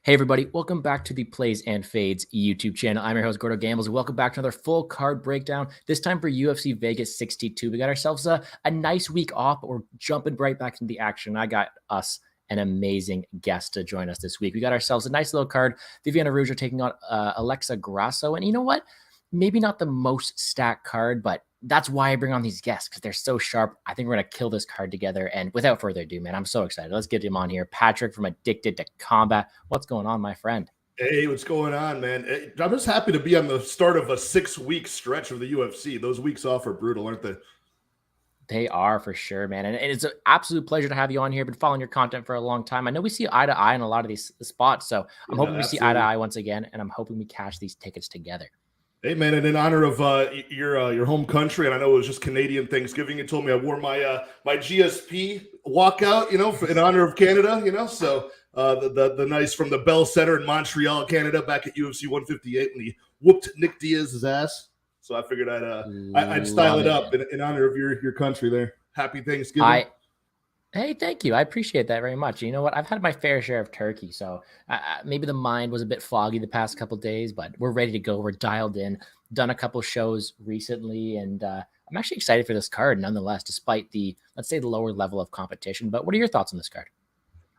Hey everybody, welcome back to the Plays and Fades YouTube channel. I'm your host, GordoGambles. Welcome back to another full card breakdown, this time for UFC Vegas 62. We got ourselves a nice week off, but we're jumping right back into the action. I got us an amazing guest to join us this week. We got ourselves a nice little card. Viviane Araujo taking on Alexa Grasso. And you know what? Maybe not the most stacked card, but that's why I bring on these guests, because they're so sharp. I think we're going to kill this card together. And without further ado, man, I'm so excited. Let's get him on here. Patrick from Addicted2Combat. What's going on, my friend? Hey, what's going on, man? I'm just happy to be on the start of a 6-week stretch of the UFC. Those weeks off are brutal, aren't they? They are, for sure, man. And it's an absolute pleasure to have you on here. Been following your content for a long time. I know we see eye to eye in a lot of these spots. So I'm hoping we see eye to eye once again. And I'm hoping we cash these tickets together. Hey, man, and in honor of your home country, and I know it was just Canadian Thanksgiving, you told me I wore my my GSP walkout, in honor of Canada, so the nice from the Bell Center in Montreal, Canada, back at UFC 158 when he whooped Nick Diaz's ass. So I figured I'd style it up in honor of your country there. Happy Thanksgiving. Hey, thank you. I appreciate that very much. You know what? I've had my fair share of turkey, so maybe the mind was a bit foggy the past couple of days, but we're ready to go. We're dialed in, done a couple shows recently, and I'm actually excited for this card nonetheless, despite the, let's say, the lower level of competition. But what are your thoughts on this card?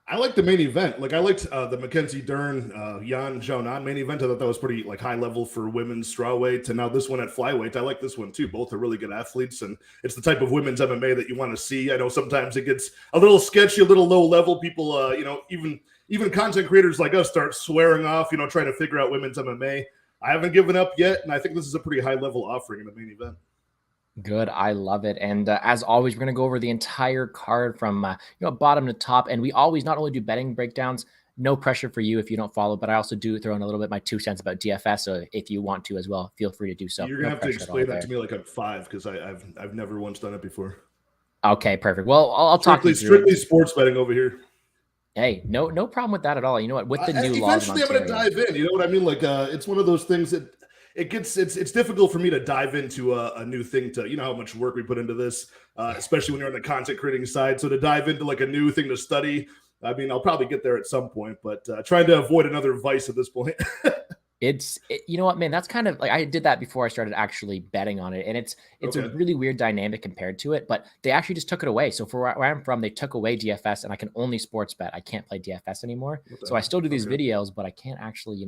I like the main event. I liked the Mackenzie Dern, Yan Xiaonan main event. I thought that was pretty high level for women's strawweight. And now this one at flyweight, I like this one too. Both are really good athletes, and it's the type of women's MMA that you want to see. I know sometimes it gets a little sketchy, a little low level. People, even content creators like us start swearing off, trying to figure out women's MMA. I haven't given up yet, and I think this is a pretty high level offering in the main event. Good. I love it. And as always, we're going to go over the entire card from bottom to top. And we always not only do betting breakdowns, no pressure for you if you don't follow, but I also do throw in a little bit my 2 cents about DFS. So if you want to as well, feel free to do so. You're going to have to explain that to me like I'm 5, because I've never once done it before. Okay, perfect. Well, I'll talk to you strictly sports betting over here. Hey, no problem with that at all. You know what? With the new laws, eventually I'm going to dive in. You know what I mean? It's one of those things that it's difficult for me to dive into a new thing. To how much work we put into this, especially when you're on the content creating side. So to dive into a new thing to study, I mean, I'll probably get there at some point, but trying to avoid another vice at this point. You know what, man, that's kind of like, I did that before I started actually betting on it. And it's a really weird dynamic compared to it, but they actually just took it away. So for where I'm from, they took away DFS and I can only sports bet. I can't play DFS anymore. So I still do these videos, but I can't actually,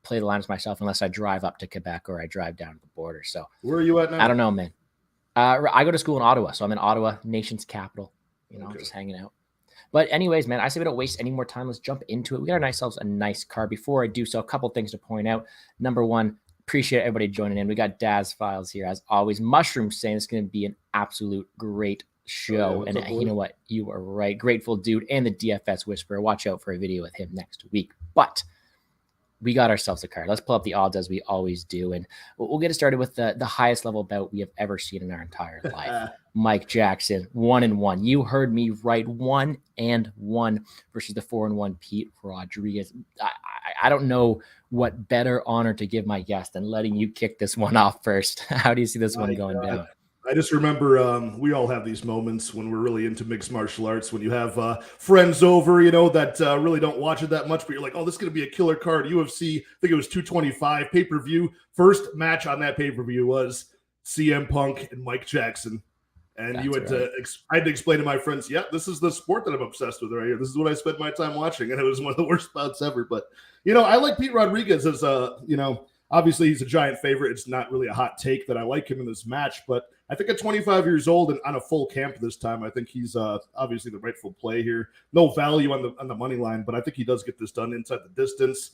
play the lines myself unless I drive up to Quebec or I drive down to the border. So where are you at now? I don't know, man. I go to school in Ottawa. So I'm in Ottawa, nation's capital, just hanging out. But anyways, man, I say we don't waste any more time. Let's jump into it. We got ourselves a nice card. Before I do so, a couple things to point out. Number one, appreciate everybody joining in. We got Daz Files here as always. Mushroom saying it's going to be an absolute great show. And you know what? You are right. Grateful dude and the DFS Whisperer. Watch out for a video with him next week. But we got ourselves a card. Let's pull up the odds as we always do. And we'll get it started with the highest level bout we have ever seen in our entire life. Mike Jackson, 1-1. You heard me right. 1-1 versus the 4-1 Pete Rodriguez. I don't know what better honor to give my guest than letting you kick this one off first. How do you see this one going down? I just remember we all have these moments when we're really into mixed martial arts, when you have friends over, that really don't watch it that much, but you're like, oh, this is going to be a killer card. UFC, I think it was 225 pay-per-view. First match on that pay-per-view was CM Punk and Mike Jackson. And I had to explain to my friends, yeah, this is the sport that I'm obsessed with right here. This is what I spent my time watching. And it was one of the worst bouts ever. But, I like Pete Rodriguez as obviously he's a giant favorite. It's not really a hot take that I like him in this match, but I think at 25 years old and on a full camp this time, I think he's obviously the rightful play here. No value on the money line, but I think he does get this done inside the distance.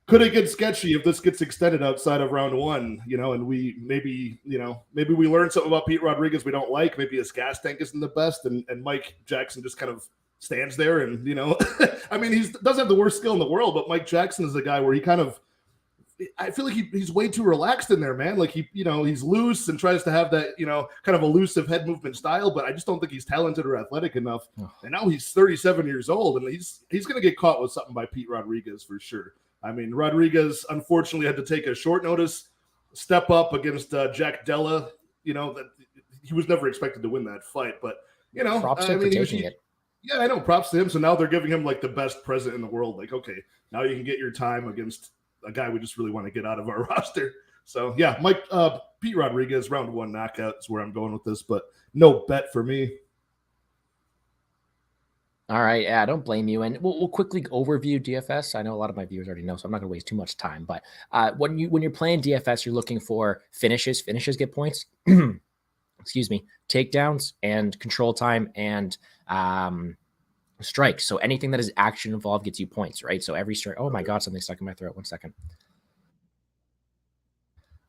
Could it get sketchy if this gets extended outside of round one, and we maybe we learn something about Pete Rodriguez we don't like. Maybe his gas tank isn't the best, and Mike Jackson just kind of stands there and, I mean, he doesn't have the worst skill in the world, but Mike Jackson is a guy where I feel like he's way too relaxed in there, man. Like he's loose and tries to have that, kind of elusive head movement style, but I just don't think he's talented or athletic enough. Oh. And now he's 37 years old and he's going to get caught with something by Pete Rodriguez for sure. I mean, Rodriguez unfortunately had to take a short notice step up against Jack Della, that he was never expected to win that fight, but props for taking it. Yeah, I know. Props to him. So now they're giving him like the best present in the world. Like, okay, now you can get your time against a guy we just really want to get out of our roster. So yeah, Pete Rodriguez, round 1 knockout is where I'm going with this, but no bet for me. All right, yeah, I don't blame you. And we'll quickly overview DFS. I know a lot of my viewers already know, so I'm not going to waste too much time. But when you're playing DFS, you're looking for finishes. Finishes get points. Excuse me, takedowns and control time and strikes. So anything that is action involved gets you points, right? So every strike. Oh my God, something stuck in my throat. 1 second.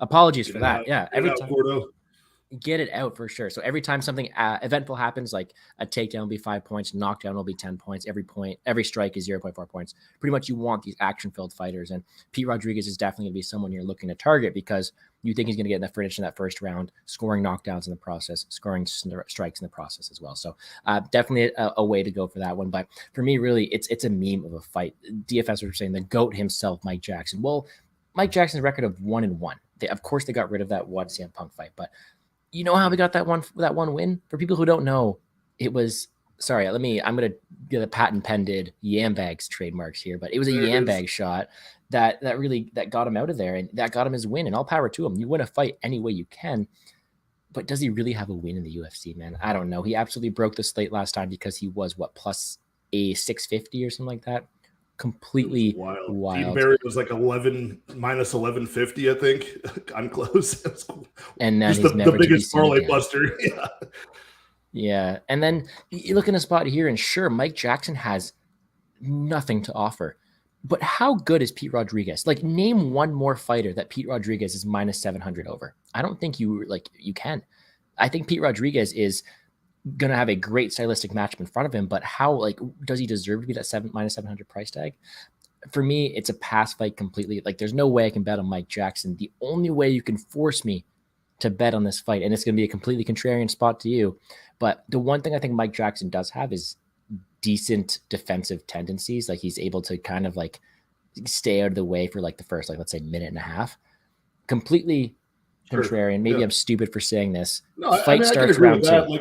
Apologies for that. Yeah, every time. Get it out for sure. So every time something eventful happens, like a takedown will be 5 points, knockdown will be 10 points. Every strike is 0.4 points. Pretty much you want these action-filled fighters. And Pete Rodriguez is definitely going to be someone you're looking to target because you think he's going to get in the finish in that first round, scoring knockdowns in the process, scoring strikes in the process as well. So definitely a way to go for that one. But for me, really, it's a meme of a fight. DFS are saying the GOAT himself, Mike Jackson. Well, Mike Jackson's record of 1-1. Of course, they got rid of that one CM Punk fight, but you know how we got that one win? For people who don't know, it was I'm gonna get a patent pended yam bags trademarks here, but it was a yam bag shot that got him out of there, and that got him his win. And all power to him. You win a fight any way you can, but does he really have a win in the UFC, man? I don't know. He absolutely broke the slate last time because he was plus a 650 or something like that. Completely wild. Dean Barry was like 11 minus 1150, I think, on close. And then he's the biggest parlay buster. Yeah. And then you look in a spot here, and sure, Mike Jackson has nothing to offer. But how good is Pete Rodriguez? Like, name one more fighter that Pete Rodriguez is minus 700 over. I don't think you can. I think Pete Rodriguez is going to have a great stylistic matchup in front of him, but how, does he deserve to be that minus 700 price tag? For me, it's a pass fight completely. Like, there's no way I can bet on Mike Jackson. The only way you can force me to bet on this fight, and it's going to be a completely contrarian spot to you, but the one thing I think Mike Jackson does have is decent defensive tendencies. Like, he's able to kind of stay out of the way for the first, let's say, minute and a half. Completely contrarian. Maybe I'm stupid for saying this. No, fight starts round 2.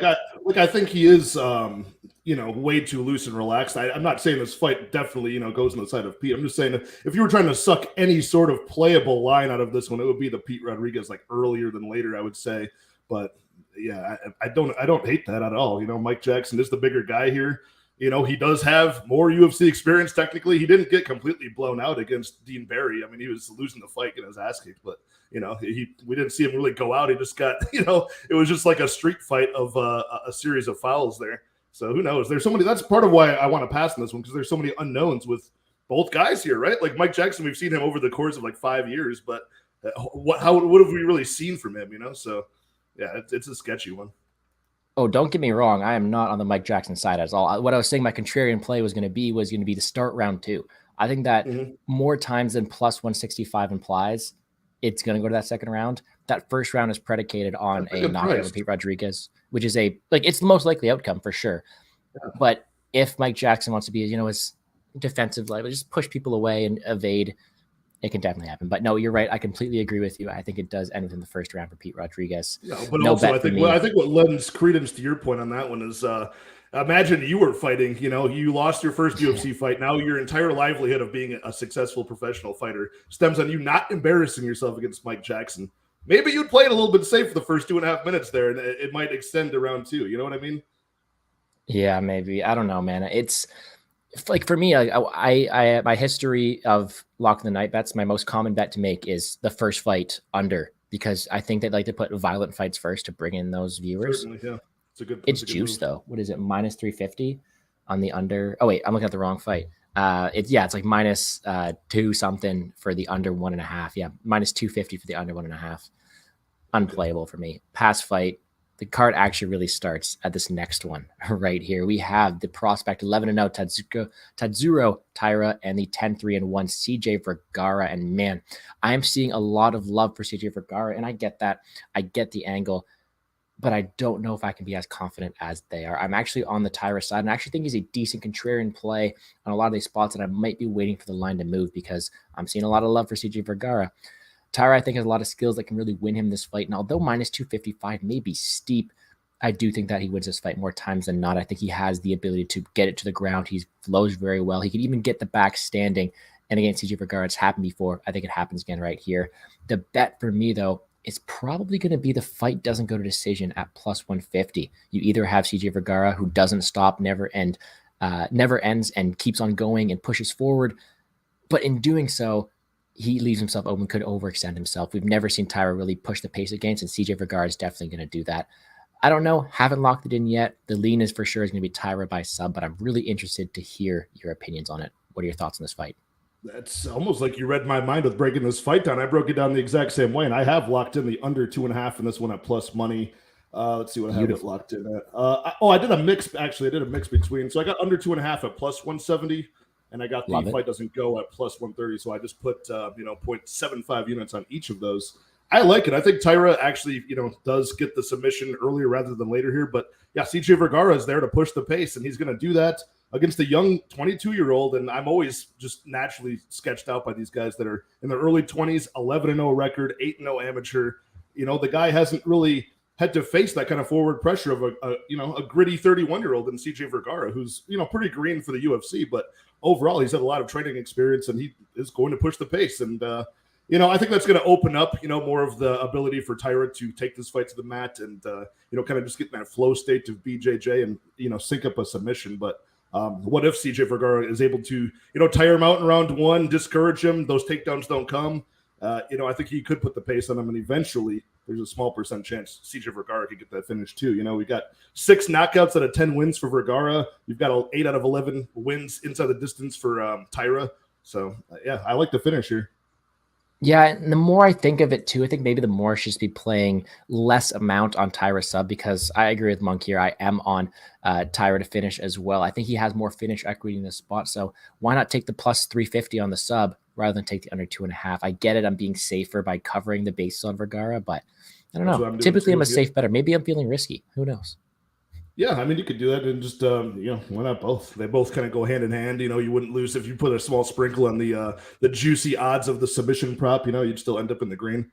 I think he is, way too loose and relaxed. I'm not saying this fight definitely, goes on the side of Pete. I'm just saying if you were trying to suck any sort of playable line out of this one, it would be the Pete Rodriguez earlier than later, I would say. But yeah, I don't hate that at all. Mike Jackson is the bigger guy here. He does have more UFC experience. Technically, he didn't get completely blown out against Dean Barry. I mean, he was losing the fight, getting his ass kicked, but we didn't see him really go out. He just got, it was just like a street fight of a series of fouls there. So who knows? There's so many. That's part of why I want to pass on this one, because there's so many unknowns with both guys here, right? Like Mike Jackson, we've seen him over the course of 5 years, but what have we really seen from him? So yeah, it's a sketchy one. Oh, don't get me wrong. I am not on the Mike Jackson side at all. What I was saying my contrarian play was going to be to start round 2. I think that more times than plus 165 implies it's going to go to that second round. That first round is predicated on a knockout of Pete Rodriguez, which is it's the most likely outcome for sure. Yeah. But if Mike Jackson wants to be, his defensive level, just push people away and evade, it can definitely happen. But no, you're right. I completely agree with you. I think it does end within the first round for Pete Rodriguez. Yeah, but also I think what lends credence to your point on that one is imagine you were fighting, you lost your first UFC fight. Now your entire livelihood of being a successful professional fighter stems on you not embarrassing yourself against Mike Jackson. Maybe you'd play it a little bit safe for the first 2.5 minutes there, and it might extend to round 2. You know what I mean? Yeah, maybe. I don't know, man. It's for me, I my history of lock the night bets, my most common bet to make is the first fight under, because I think they'd like to put violent fights first to bring in those viewers. Certainly, yeah. It's juice though. What is it? Minus 350 on the under. Oh wait, I'm looking at the wrong fight. It's minus 2 something for the under 1.5. Yeah, minus 250 for the under 1.5. Unplayable for me. Pass fight. The card actually really starts at this next one right here. We have the prospect 11-0 Tatsuro Taira and the 10-3-1 CJ Vergara. And man, I am seeing a lot of love for CJ Vergara, and I get that. I get the angle, but I don't know if I can be as confident as they are. I'm actually on the Taira side, and I actually think he's a decent contrarian play on a lot of these spots, and I might be waiting for the line to move because I'm seeing a lot of love for CJ Vergara. Taira, I think, has a lot of skills that can really win him this fight. And although minus 255 may be steep, I do think that he wins this fight more times than not. I think he has the ability to get it to the ground. He flows very well. He can even get the back standing. And against CJ Vergara, it's happened before. I think it happens again right here. The bet for me, though, is probably going to be the fight doesn't go to decision at plus 150. You either have CJ Vergara, who doesn't stop, never ends, and keeps on going and pushes forward. But in doing so, he leaves himself open, could overextend himself. We've never seen Tyra really push the pace against, and CJ Vergara is definitely going to do that. I don't know. Haven't locked it in yet. The lean is for sure is going to be Tyra by sub, but I'm really interested to hear your opinions on it. What are your thoughts on this fight? That's almost like you read my mind with breaking this fight down. I broke it down the exact same way, and I have locked in the under 2.5 in this one at plus money. Let's see what I have it locked in at. I did a mix. Actually, I did a mix between. So I got under 2.5 at plus 170, and I got the fight doesn't go at plus 130. So I just put 0.75 units on each of those. I like it. I think Tyra actually, does get the submission earlier rather than later here. But yeah, CJ Vergara is there to push the pace, and he's going to do that against a young 22-year-old. And I'm always just naturally sketched out by these guys that are in their early 20s, 11-0 record, 8-0 amateur. The guy hasn't really had to face that kind of forward pressure of a gritty 31-year-old in CJ Vergara, who's, pretty green for the UFC. But overall, he's had a lot of training experience, and he is going to push the pace. And, I think that's going to open up, more of the ability for Tyra to take this fight to the mat and, kind of just get in that flow state of BJJ and, sync up a submission. But what if CJ Vergara is able to, tire him out in round one, discourage him, those takedowns don't come? I think he could put the pace on him, and eventually there's a small percent chance CJ Vergara could get that finish too. We got 6 knockouts out of 10 wins for Vergara. You've got 8 out of 11 wins inside the distance for Tyra. So, I like the finish here. Yeah, and the more I think of it too, I think maybe the more I should be playing less amount on Tyra sub, because I agree with Monk here. I am on Tyra to finish as well. I think he has more finish equity in this spot, so why not take the plus 350 on the sub rather than take the under 2.5? I get it. I'm being safer by covering the bases on Vergara, but I don't know. Typically, I'm a safe better. Maybe I'm feeling risky. Who knows? Yeah, I mean, you could do that and just, why not both? They both kind of go hand in hand. You wouldn't lose if you put a small sprinkle on the juicy odds of the submission prop. You'd still end up in the green.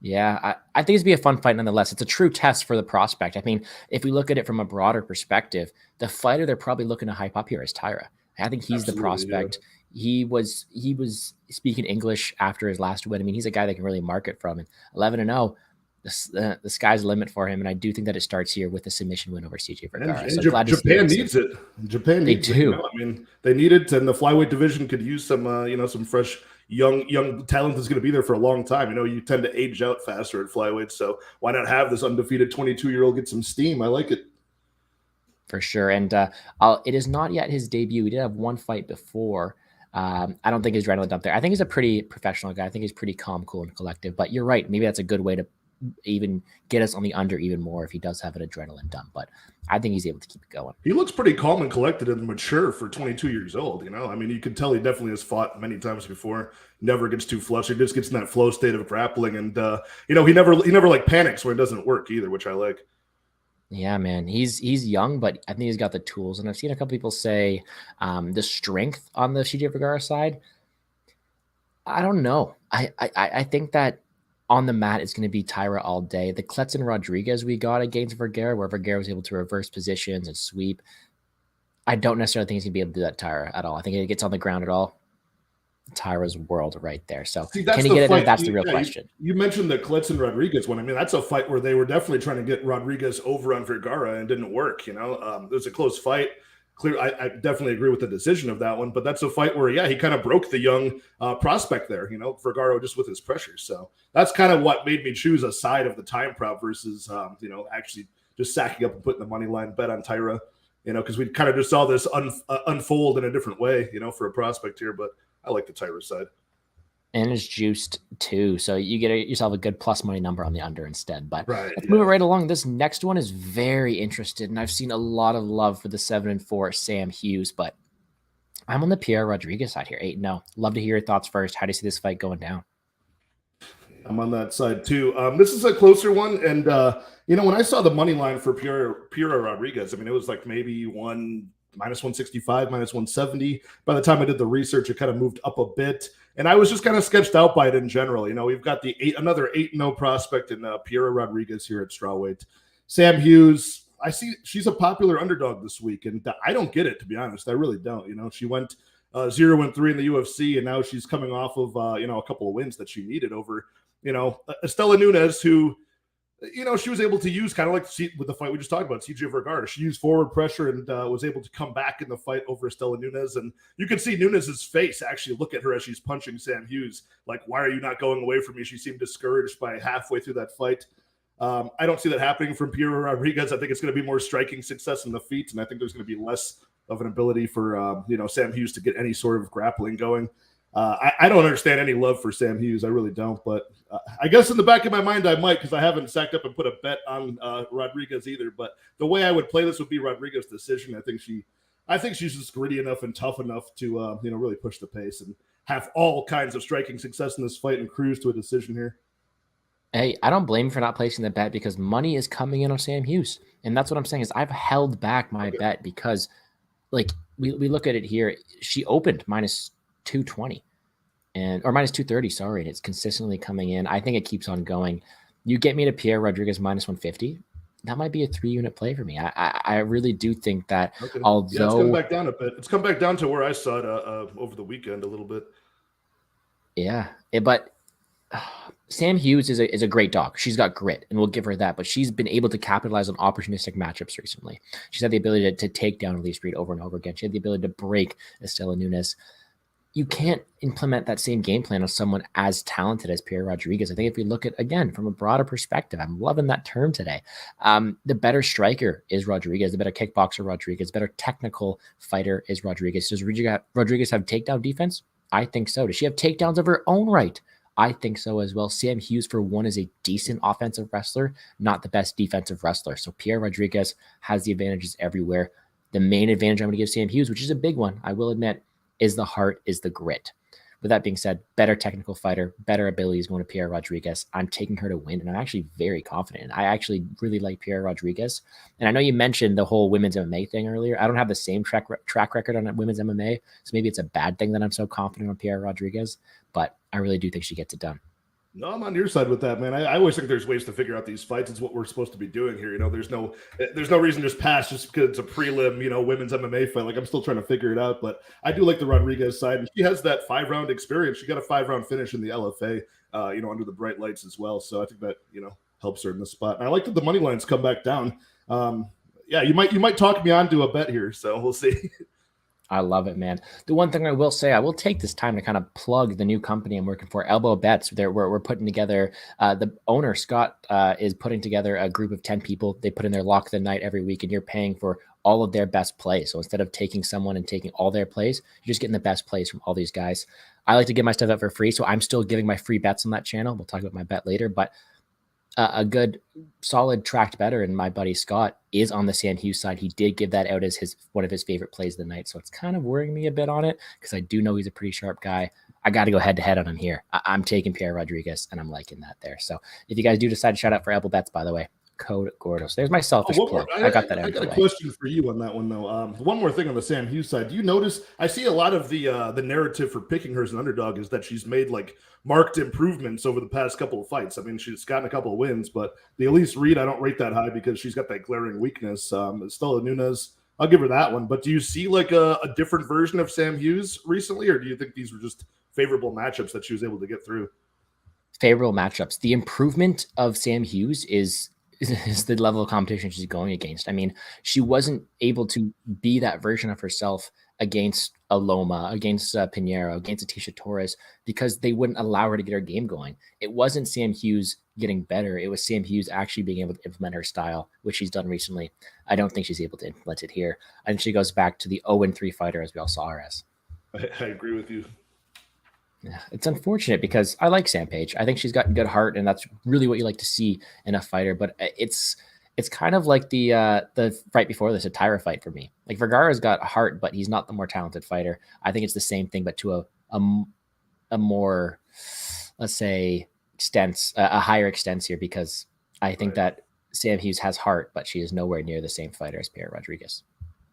Yeah, I think it's be a fun fight nonetheless. It's a true test for the prospect. I mean, if we look at it from a broader perspective, the fighter they're probably looking to hype up here is Tyra. I think he's the prospect. Yeah. He was speaking English after his last win. I mean, he's a guy that can really market from. And 11-0. The sky's the limit for him, and I do think that it starts here with a submission win over CJ Vergara. And Japan needs it. Japan needs it. I mean, they need it, and the flyweight division could use some, some fresh young talent that's going to be there for a long time. You tend to age out faster at flyweight, so why not have this undefeated 22-year-old get some steam? I like it. For sure, and it is not yet his debut. We did have one fight before. I don't think his adrenaline dump there. I think he's a pretty professional guy. I think he's pretty calm, cool, and collective. But you're right. Maybe that's a good way to even get us on the under even more if he does have an adrenaline dump. But I think he's able to keep it going. He looks pretty calm and collected and mature for 22 years old. I mean, you can tell he definitely has fought many times before. Never gets too flustered. Just gets in that flow state of grappling, and he never like panics when it doesn't work either, which I like. Yeah, man, he's young, but I think he's got the tools. And I've seen a couple people say the strength on the CJ Vergara side. I don't know. I think that on the mat, it's going to be Tyra all day. The Kletzen Rodriguez we got against Vergara, where Vergara was able to reverse positions and sweep. I don't necessarily think he's going to be able to do that Tyra at all. I think if it gets on the ground at all, Tyra's world right there. So can he get it there? That's the real question. You mentioned the Kletzen Rodriguez one. I mean, that's a fight where they were definitely trying to get Rodriguez over on Vergara and didn't work. It was a close fight. I definitely agree with the decision of that one, but that's a fight where, he kind of broke the young prospect there, Vergara just with his pressure. So that's kind of what made me choose a side of the time prop versus, actually just sacking up and putting the money line bet on Tyra, because we kind of just saw this unfold in a different way, for a prospect here, but I like the Tyra side. And it's juiced too. So you get yourself a good plus money number on the under instead. But let's move it right along. This next one is very interested, and I've seen a lot of love for the 7-4 Sam Hughes, but I'm on the Pierre Rodriguez side here. 8-0. Love to hear your thoughts first. How do you see this fight going down? I'm on that side too. This is a closer one. And, when I saw the money line for Pierre Rodriguez, I mean, it was like maybe minus 165, minus 170. By the time I did the research, it kind of moved up a bit. And I was just kind of sketched out by it in general. We've got another 8-0 prospect in Pierre Rodriguez here at strawweight. Sam Hughes, I see she's a popular underdog this week, and I don't get it, to be honest. I really don't. You know, she went 0-3 in the UFC, and now she's coming off of a couple of wins that she needed over Estela Nunes, who she was able to use kind of like with the fight we just talked about, CJ Vergara. She used forward pressure and was able to come back in the fight over Estela Nunes. And you can see Nunes's face actually look at her as she's punching Sam Hughes. Like, why are you not going away from me? She seemed discouraged by halfway through that fight. I don't see that happening from Piera Rodriguez. I think it's going to be more striking success in the feet. And I think there's going to be less of an ability for, Sam Hughes to get any sort of grappling going. I don't understand any love for Sam Hughes. I really don't. But I guess in the back of my mind, I might, because I haven't sacked up and put a bet on Rodriguez either. But the way I would play this would be Rodriguez's decision. I think she's just gritty enough and tough enough to really push the pace and have all kinds of striking success in this fight and cruise to a decision here. Hey, I don't blame you for not placing the bet because money is coming in on Sam Hughes. And that's what I'm saying is I've held back my bet because, like, we look at it here. She opened minus 220 or minus 230, sorry, and it's consistently coming in. I think it keeps on going. You get me to Piera Rodriguez minus 150. That might be a 3-unit play for me. I really do think that although it's come back down a bit. It's come back down to where I saw it over the weekend a little bit. Yeah, but Sam Hughes is a great dog. She's got grit, and we'll give her that. But she's been able to capitalize on opportunistic matchups recently. She's had the ability to take down Elise Reed over and over again. She had the ability to break Estela Nunes. You can't implement that same game plan on someone as talented as Piera Rodriguez. I think if we look at, again, from a broader perspective, I'm loving that term today. The better striker is Rodriguez. The better kickboxer, Rodriguez. The better technical fighter is Rodriguez. Does Rodriguez have takedown defense? I think so. Does she have takedowns of her own right? I think so as well. Sam Hughes, for one, is a decent offensive wrestler, not the best defensive wrestler. So Piera Rodriguez has the advantages everywhere. The main advantage I'm going to give Sam Hughes, which is a big one, I will admit, is the heart, is the grit. With that being said, better technical fighter, better abilities going to Piera Rodriguez. I'm taking her to win, and I'm actually very confident. And I actually really like Piera Rodriguez. And I know you mentioned the whole women's MMA thing earlier. I don't have the same track record on women's MMA, so maybe it's a bad thing that I'm so confident on Piera Rodriguez, but I really do think she gets it done. No, I'm on your side with that, man. I always think there's ways to figure out these fights. It's what we're supposed to be doing here. There's no reason to just pass just because it's a prelim, women's MMA fight. Like, I'm still trying to figure it out, but I do like the Rodriguez side. And she has that 5-round experience. She got a 5-round finish in the LFA, under the bright lights as well. So I think that, helps her in this spot. And I like that the money lines come back down. Yeah, you might talk me onto a bet here. So we'll see. I love it, man. The one thing I will say, I will take this time to kind of plug the new company I'm working for, Elbow Bets. We're putting together, the owner, Scott, is putting together a group of 10 people. They put in their lock of the night every week, and you're paying for all of their best plays. So instead of taking someone and taking all their plays, you're just getting the best plays from all these guys. I like to give my stuff out for free, so I'm still giving my free bets on that channel. We'll talk about my bet later, but a good, solid tracked better, and my buddy Scott is on the Sam Hughes side. He did give that out as one of his favorite plays of the night, so it's kind of worrying me a bit on it because I do know he's a pretty sharp guy. I got to go head-to-head on him here. I'm taking Piera Rodriguez, and I'm liking that there. So if you guys do decide to shout out for Apple Bets, by the way, code Gordo. So there's my selfish plug. I got that out. I got a question for you on that one, though. One more thing on the Sam Hughes side. Do you notice, I see a lot of the narrative for picking her as an underdog is that she's made like marked improvements over the past couple of fights. I mean, she's gotten a couple of wins, but the Elise Reed, I don't rate that high because she's got that glaring weakness. Estela Nunes, I'll give her that one. But do you see like a different version of Sam Hughes recently, or do you think these were just favorable matchups that she was able to get through? Favorable matchups. The improvement of Sam Hughes is the level of competition she's going against. I mean, she wasn't able to be that version of herself against a Loma, against Pinheiro, against Atisha Torres, because they wouldn't allow her to get her game going. It wasn't Sam Hughes getting better. It was Sam Hughes actually being able to implement her style, which she's done recently. I don't think she's able to implement it here. I think she goes back to the 0-3 fighter as we all saw her as. I agree with you. Yeah, it's unfortunate because I like Sam Page. I think she's got good heart, and that's really what you like to see in a fighter. But it's kind of like the fight before this, a Tyra fight for me. Like, Vergara's got heart, but he's not the more talented fighter. I think it's the same thing, but to a more, let's say, a higher extent here, because I think that Sam Hughes has heart, but she is nowhere near the same fighter as Piera Rodriguez.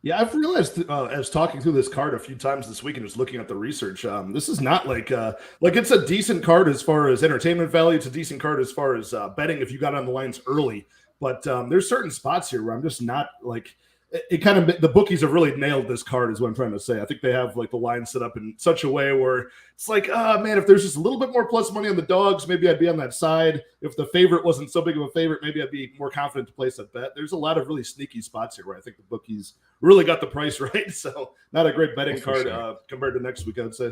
Yeah, I've realized as talking through this card a few times this week and just looking at the research, this is not like it's a decent card as far as entertainment value. It's a decent card as far as betting if you got on the lines early. But there's certain spots here where I'm just not like it kind of the bookies have really nailed this card is what I'm trying to say. I think they have like the line set up in such a way where it's like, man, if there's just a little bit more plus money on the dogs, maybe I'd be on that side. If the favorite wasn't so big of a favorite, maybe I'd be more confident to place a bet. There's a lot of really sneaky spots here where I think the bookies really got the price right. So not a great betting card compared to next week, I would say.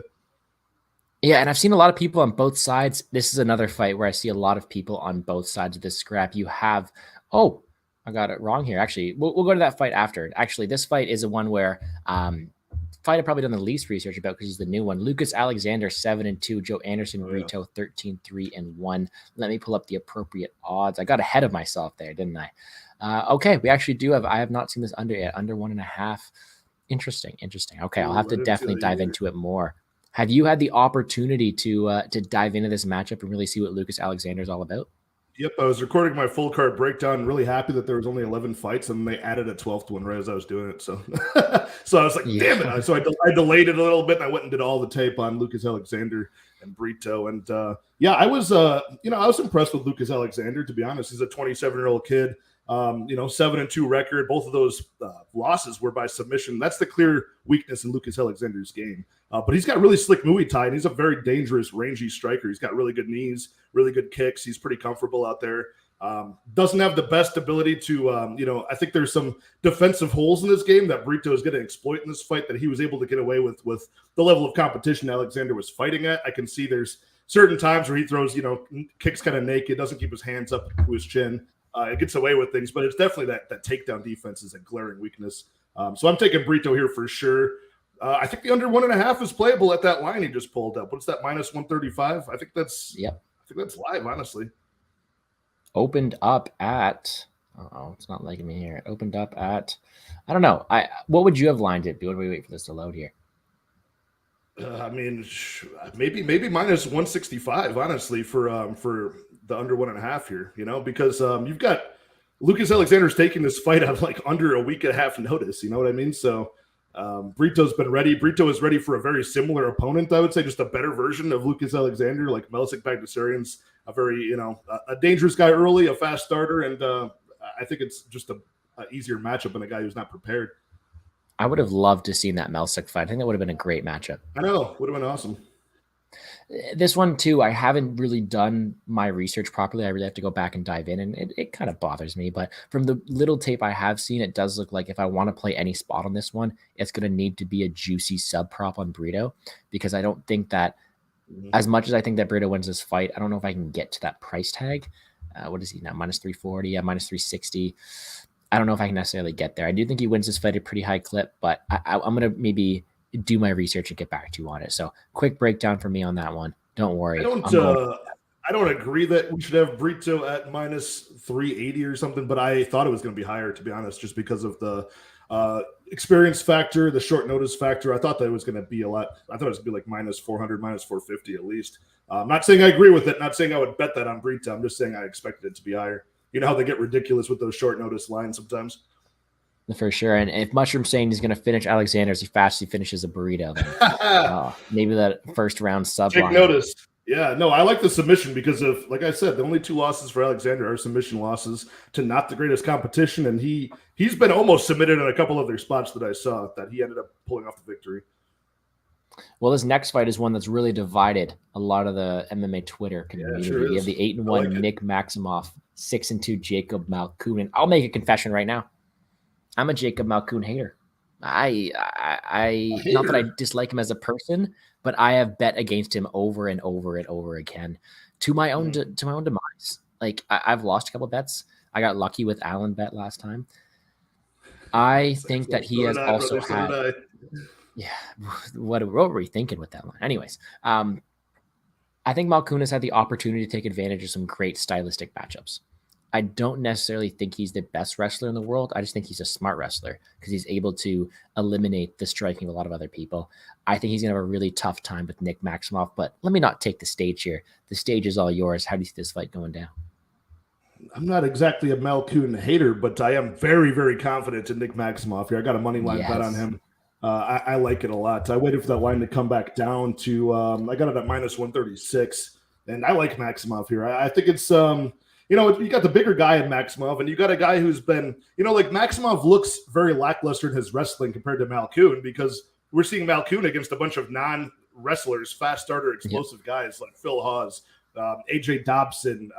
Yeah, and I've seen a lot of people on both sides. This is another fight where I see a lot of people on both sides of this scrap. You have, I got it wrong here. Actually, we'll go to that fight after. Actually, this fight is a one where fight I've probably done the least research about because he's the new one. Lucas Alexander 7-2, Joe Anderson Brito 13-3-1. Let me pull up the appropriate odds. I got ahead of myself there, didn't I? Okay, we actually do have. I have not seen this under yet. Under 1.5. Interesting. Okay, I'll have to definitely dive into it more. Have you had the opportunity to dive into this matchup and really see what Lucas Alexander is all about? Yep, I was recording my full card breakdown. Really happy that there was only 11 fights, and they added a 12th one right as I was doing it. So, so I was like, damn it! So I delayed it a little bit, and I went and did all the tape on Lucas Alexander and Brito. And I was I was impressed with Lucas Alexander. To be honest, he's a 27-year-old kid. 7-2 record. Both of those losses were by submission. That's the clear weakness in Lucas Alexander's game. But he's got really slick Muay Thai, and he's a very dangerous, rangy striker. He's got really good knees, really good kicks. He's pretty comfortable out there. Doesn't have the best ability to, I think there's some defensive holes in this game that Brito is going to exploit in this fight that he was able to get away with the level of competition Alexander was fighting at. I can see there's certain times where he throws, kicks kind of naked, doesn't keep his hands up to his chin. It gets away with things, but it's definitely that takedown defense is a glaring weakness. So I'm taking Brito here for sure. I think the under 1.5 is playable at that line he just pulled up. What's that, minus 135? I think that's live, honestly. Opened up at it's not liking me here. It opened up at I don't know. What would you have lined it? What do we wait for this to load here? Maybe minus 165, honestly, for the under 1.5 here, because you've got Lucas Alexander's taking this fight on like under a week and a half notice. You know what I mean? So Brito's been ready. Brito is ready for a very similar opponent, I would say, just a better version of Lucas Alexander. Like Melisik Bagdasaryan's a very, a dangerous guy early, a fast starter, and I think it's just a easier matchup than a guy who's not prepared. I would have loved to have seen that Melisik fight. I think that would have been a great matchup. I know. Would have been awesome. This one, too, I haven't really done my research properly. I really have to go back and dive in, and it kind of bothers me. But from the little tape I have seen, it does look like if I want to play any spot on this one, it's going to need to be a juicy sub prop on Brito, because I don't think that as much as I think that Brito wins this fight, I don't know if I can get to that price tag. What is he now? Minus 340, minus 360. I don't know if I can necessarily get there. I do think he wins this fight at a pretty high clip, but I'm going to maybe do my research and get back to you on it. So quick breakdown for me on that one. Don't worry. I don't agree that we should have Brito at minus 380 or something, but I thought it was going to be higher, to be honest, just because of the experience factor, the short notice factor. I thought that it was going to be a lot. I thought it was going to be like minus 400, minus 450 at least. I'm not saying I agree with it. Not saying I would bet that on Brito. I'm just saying I expected it to be higher. You know how they get ridiculous with those short notice lines sometimes. For sure. And if Mushroom's saying he's going to finish Alexander as fast as he finishes a burrito, then, maybe that first round sub. Take notice. Yeah, no, I like the submission because of, like I said, the only 2 losses for Alexander are submission losses to not the greatest competition. And he's been almost submitted in a couple of their spots that I saw that he ended up pulling off the victory. Well, this next fight is one that's really divided a lot of the MMA Twitter community. Yeah, sure you have the 8-1 Nick Maximoff, 6-2 Jacob Malkoun. And I'll make a confession right now. I'm a Jacob Malkoun hater. I not that I dislike him as a person, but I have bet against him over and over and over again to my own demise. Like I've lost a couple bets. I got lucky with Allen bet last time. I think that he has also had. Yeah, what were we thinking with that one? Anyways, I think Malkoun has had the opportunity to take advantage of some great stylistic matchups. I don't necessarily think he's the best wrestler in the world. I just think he's a smart wrestler because he's able to eliminate the striking of a lot of other people. I think he's going to have a really tough time with Nick Maximoff, but let me not take the stage here. The stage is all yours. How do you see this fight going down? I'm not exactly a Malkoun hater, but I am very, very confident in Nick Maximoff here. I got a money line bet on him. I like it a lot. I waited for that line to come back down to I got it at minus 136, and I like Maximoff here. I think it's you know, you got the bigger guy in Maximov, and you got a guy who's been, you know, like Maximov looks very lackluster in his wrestling compared to Malkoun, because we're seeing Malkoun against a bunch of non-wrestlers, fast starter, explosive guys like Phil Hawes, AJ Dobson,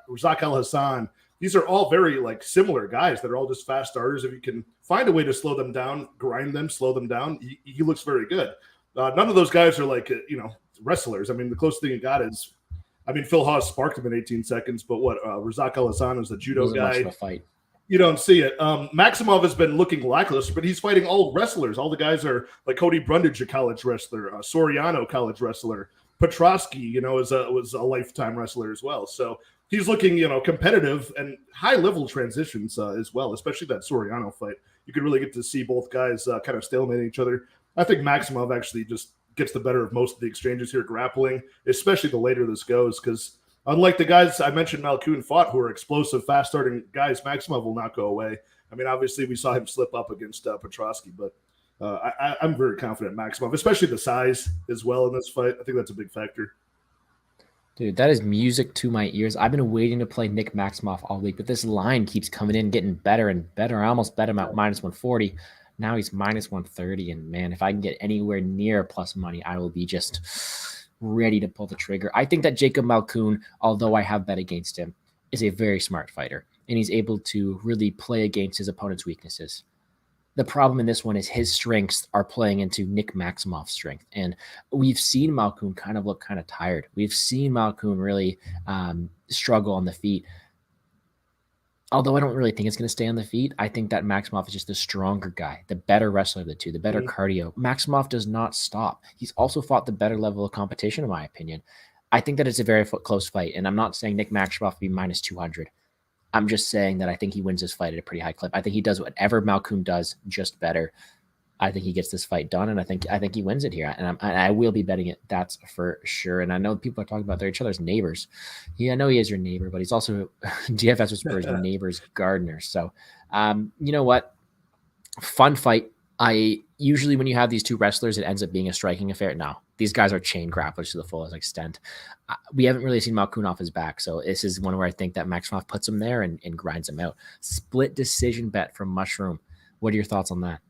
Razak Al Hassan. These are all very like similar guys that are all just fast starters. If you can find a way to slow them down, grind them, slow them down, he looks very good. None of those guys are like, you know, wrestlers. I mean, the closest thing you got is, I mean, Phil Hawes sparked him in 18 seconds, but what, Razak Al Hassan is a judo guy. Much of a fight. You don't see it. Maximov has been looking lackluster, but he's fighting all wrestlers. All the guys are like Cody Brundage, a college wrestler, Soriano, college wrestler. Petrosky, you know, was a lifetime wrestler as well. So he's looking, you know, competitive and high-level transitions as well, especially that Soriano fight. You could really get to see both guys kind of stalemating each other. I think Maximov actually just gets the better of most of the exchanges here grappling, especially the later this goes, because unlike the guys I mentioned Malkoun fought, who are explosive, fast-starting guys, Maximov will not go away. I mean, obviously, we saw him slip up against Petrosky, but I'm very confident in Maximov, especially the size as well in this fight. I think that's a big factor. Dude, that is music to my ears. I've been waiting to play Nick Maximoff all week, but this line keeps coming in, getting better and better. I almost bet him at minus 140. Now he's minus 130, and man, if I can get anywhere near plus money, I will be just ready to pull the trigger. I think that Jacob Malkoun, although I have bet against him, is a very smart fighter, and he's able to really play against his opponent's weaknesses. The problem in this one is his strengths are playing into Nick Maximov's strength. And we've seen Malkoun kind of look kind of tired. We've seen Malkoun really struggle on the feet. Although I don't really think it's going to stay on the feet, I think that Maximov is just the stronger guy, the better wrestler of the two, the better cardio. Maximov does not stop. He's also fought the better level of competition, in my opinion. I think that it's a very close fight, and I'm not saying Nick Maximov will be minus 200. I'm just saying that I think he wins this fight at a pretty high clip. I think he does whatever Malkoun does, just better. I think he gets this fight done, and I think he wins it here. And I will be betting it. That's for sure. And I know people are talking about they're each other's neighbors. I know he is your neighbor, but he's also DFS with Spurs neighbor's gardener. So, you know what? Fun fight. I usually, when you have these two wrestlers, it ends up being a striking affair. No, these guys are chain grapplers to the fullest extent. We haven't really seen Malkoun off his back, so this is one where I think that Maximov puts him there and grinds him out. Split decision bet from Mushroom. What are your thoughts on that?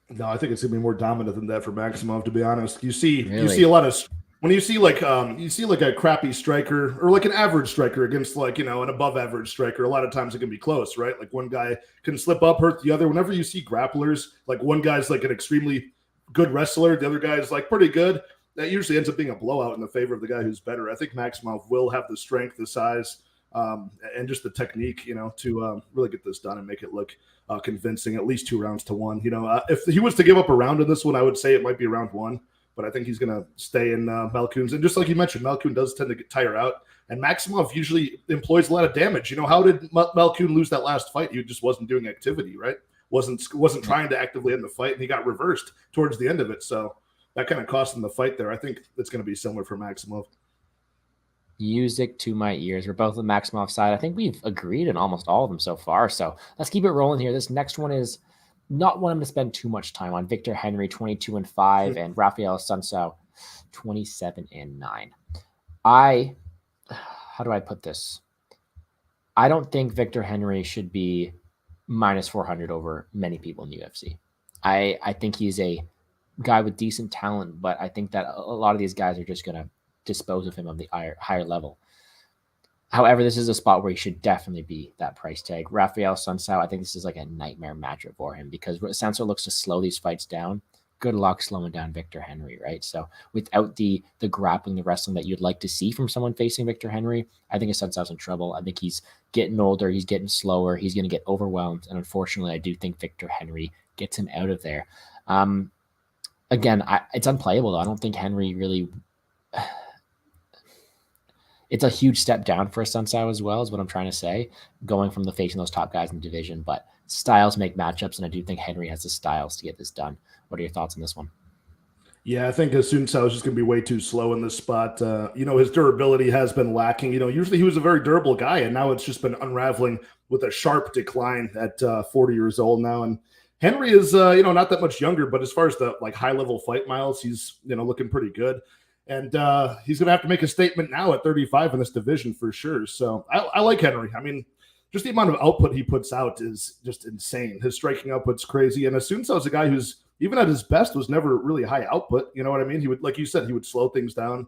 No, I think it's gonna be more dominant than that for Maximov, to be honest. You see a lot of when you see like a crappy striker or like an average striker against like, you know, an above average striker, a lot of times it can be close, right? Like one guy can slip up, hurt the other. Whenever you see grapplers, like one guy's like an extremely good wrestler, the other guy is like pretty good, that usually ends up being a blowout in the favor of the guy who's better. I think Maximov will have the strength, the size, and just the technique, you know, to really get this done and make it look convincing, at least 2 rounds to 1. You know, if he was to give up a round in this one, I would say it might be round 1, but I think he's going to stay in Malkoun's. And just like you mentioned, Malkoun does tend to tire out, and Maximov usually employs a lot of damage. You know, how did Malkoun lose that last fight? He just wasn't doing activity, right? Wasn't trying to actively end the fight, and he got reversed towards the end of it. So that kind of cost him the fight there. I think it's going to be similar for Maximov. Music to my ears. We're both on the Maximov side. I think we've agreed in almost all of them so far. So let's keep it rolling here. This next one is not one I'm going to spend too much time on. Victor Henry, 22-5, and Rafael Sunsao, 27-9. How do I put this? I don't think Victor Henry should be minus 400 over many people in the UFC. I think he's a guy with decent talent, but I think that a lot of these guys are just going to dispose of him on the higher level. However, this is a spot where he should definitely be that price tag. Rafael Sunsao, I think this is like a nightmare matchup for him because Sunsao looks to slow these fights down. Good luck slowing down Victor Henry, right? So without the grappling, the wrestling that you'd like to see from someone facing Victor Henry, I think Sunsao's in trouble. I think he's getting older. He's getting slower. He's going to get overwhelmed. And unfortunately, I do think Victor Henry gets him out of there. Again, it's unplayable, though. I don't think Henry really... It's a huge step down for Sunsao as well, is what I'm trying to say, going from facing those top guys in the division. But styles make matchups, and I do think Henry has the styles to get this done. What are your thoughts on this one? Yeah, I think Sunsao is just going to be way too slow in this spot. His durability has been lacking. Usually he was a very durable guy, and now it's just been unraveling with a sharp decline at 40 years old now. And Henry is, not that much younger, but as far as the high-level fight miles, he's, looking pretty good. And he's going to have to make a statement now at 35 in this division for sure. So I like Henry. I mean, just the amount of output he puts out is just insane. His striking output's crazy. And Assunção is a guy who's, even at his best, was never really high output. You know what I mean? He would, like you said, he would slow things down,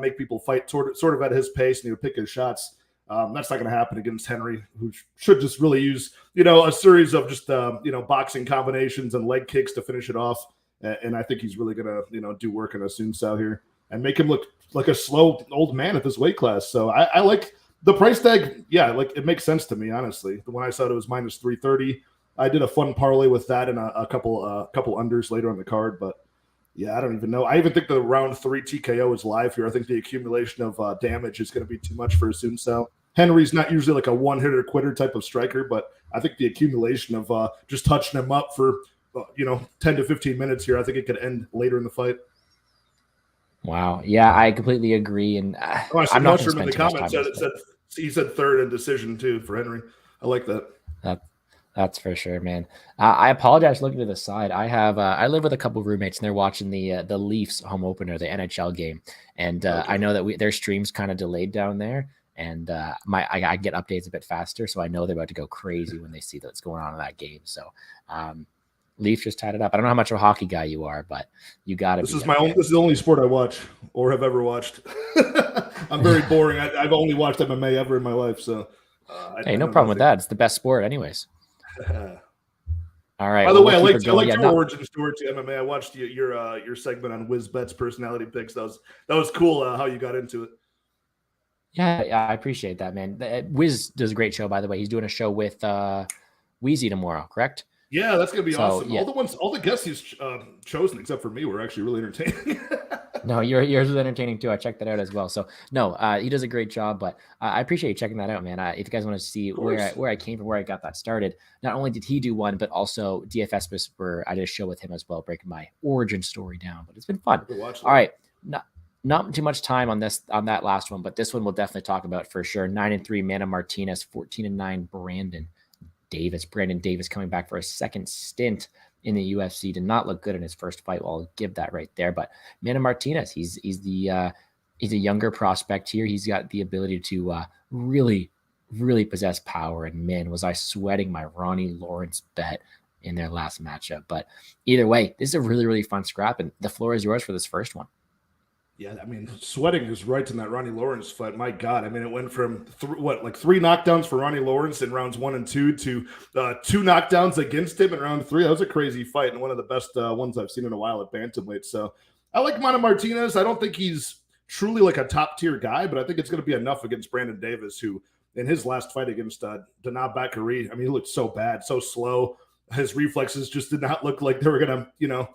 make people fight sort of at his pace, and he would pick his shots. That's not going to happen against Henry, who should just really use, a series of just, boxing combinations and leg kicks to finish it off. And I think he's really going to, do work in Assunção here and make him look like a slow old man at this weight class. So I like the price tag. Yeah, like it makes sense to me, honestly. When I saw it was minus 330, I did a fun parlay with that and a couple unders later on the card. But yeah, I don't even know. I even think the round 3 TKO is live here. I think the accumulation of damage is going to be too much for Assunção. Henry's not usually like a one-hitter quitter type of striker, but I think the accumulation of just touching him up for 10 to 15 minutes here, I think it could end later in the fight. Wow. Yeah, I completely agree. And I'm not sure in the comments he said third in decision too for Henry. I like that. That's for sure, man. I apologize looking to the side. I live with a couple of roommates and they're watching the Leafs home opener, the NHL game. And I know that their stream's kind of delayed down there. And I get updates a bit faster. So I know they're about to go crazy when they see what's going on in that game. So Leafs just tied it up. I don't know how much of a hockey guy you are, but you got to. This is the only sport I watch or have ever watched. I'm very boring. I've only watched MMA ever in my life. So hey, no problem with that. It's the best sport anyways. All right. By the way, I liked your origin story to MMA. I watched your segment on WizBet's personality picks. That was cool how you got into it. Yeah, I appreciate that, man. Wiz does a great show, by the way. He's doing a show with Wheezy tomorrow, correct? Yeah, that's gonna be awesome. Yeah. All the guests he's chosen, except for me, were actually really entertaining. No, yours was entertaining too. I checked that out as well. So no, he does a great job. But I appreciate you checking that out, man. If you guys want to see where I came from, where I got that started, not only did he do one, but also DFS Whisperer. I did a show with him as well, breaking my origin story down. But it's been fun. All right, not too much time on that last one, but this one we'll definitely talk about for sure. 9-3 Mana Martinez, 14-9 Brandon Davis coming back for a second stint in the UFC. Did not look good in his first fight. Well, I'll give that right there. But Mana Martinez, he's a younger prospect here. He's got the ability to really, really possess power. And man, was I sweating my Ronnie Lawrence bet in their last matchup. But either way, this is a really, really fun scrap, and the floor is yours for this first one. Yeah, I mean, sweating is right in that Ronnie Lawrence fight. My God, I mean, it went from 3 knockdowns for Ronnie Lawrence in rounds 1 and 2 to 2 knockdowns against him in round 3. That was a crazy fight and one of the best ones I've seen in a while at bantamweight. So I like Mana Martinez. I don't think he's truly like a top tier guy, but I think it's going to be enough against Brandon Davis, who in his last fight against Dana Bakary, I mean, he looked so bad, so slow. His reflexes just did not look like they were going to,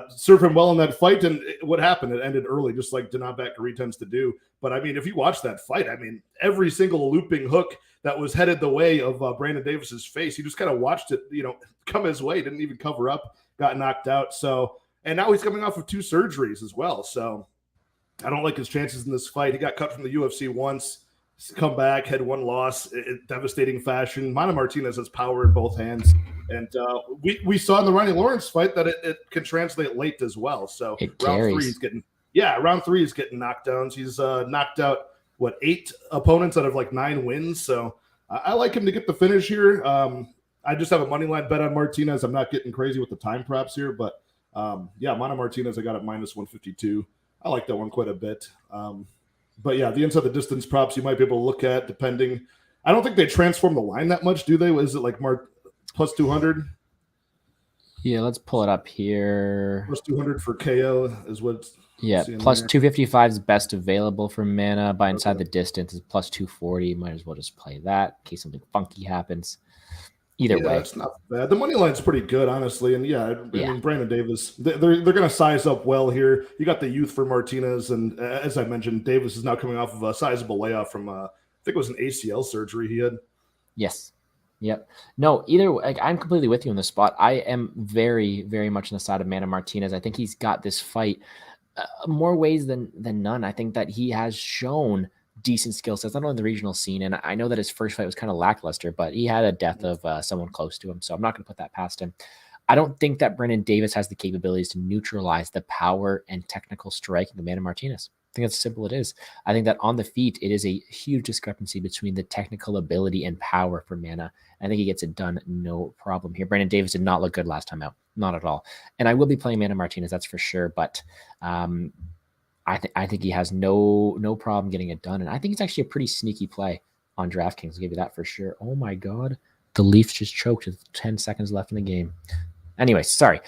serve him well in that fight. And what happened? It ended early, just like Dana Bakary tends to do. But I mean, if you watch that fight, I mean, every single looping hook that was headed the way of Brandon Davis's face, he just kind of watched it, come his way. Didn't even cover up, got knocked out. So, and now he's coming off of 2 surgeries as well. So I don't like his chances in this fight. He got cut from the UFC once, come back, had 1 loss in devastating fashion. Mana Martinez has power in both hands. And we saw in the Ronnie Lawrence fight that it can translate late as well. So round 3 he's getting knockdowns. He's knocked out 8 opponents out of like 9 wins. So I like him to get the finish here. I just have a money line bet on Martinez. I'm not getting crazy with the time props here, but Mana Martinez I got at minus 152. I like that one quite a bit. But yeah, the inside the distance props you might be able to look at depending. I don't think they transform the line that much, do they? Is it like plus 200? Yeah, let's pull it up here. Plus 200 for KO is what. Yeah, plus 255 is best available for Mana. By inside the distance is plus 240. Might as well just play that in case something funky happens. Either way, it's not bad. The money line's pretty good, honestly. And I mean, Brandon Davis, they're going to size up well here. You got the youth for Martinez, and as I mentioned, Davis is now coming off of a sizable layoff from I think it was an ACL surgery he had. Yes. Yep. No, either way, I'm completely with you on this spot. I am very, very much on the side of Mana Martinez. I think he's got this fight more ways than none. I think that he has shown decent skill sets, not only in the regional scene. And I know that his first fight was kind of lackluster, but he had a death of someone close to him. So I'm not going to put that past him. I don't think that Brandon Davis has the capabilities to neutralize the power and technical striking of Amanda Martinez. I think that's simple it is. I think that on the feet, it is a huge discrepancy between the technical ability and power for Mana. I think he gets it done no problem here. Brandon Davis did not look good last time out. Not at all. And I will be playing Mana Martinez, that's for sure. But I think he has no problem getting it done. And I think it's actually a pretty sneaky play on DraftKings. I'll give you that for sure. Oh my God. The Leafs just choked with 10 seconds left in the game. Anyway, sorry.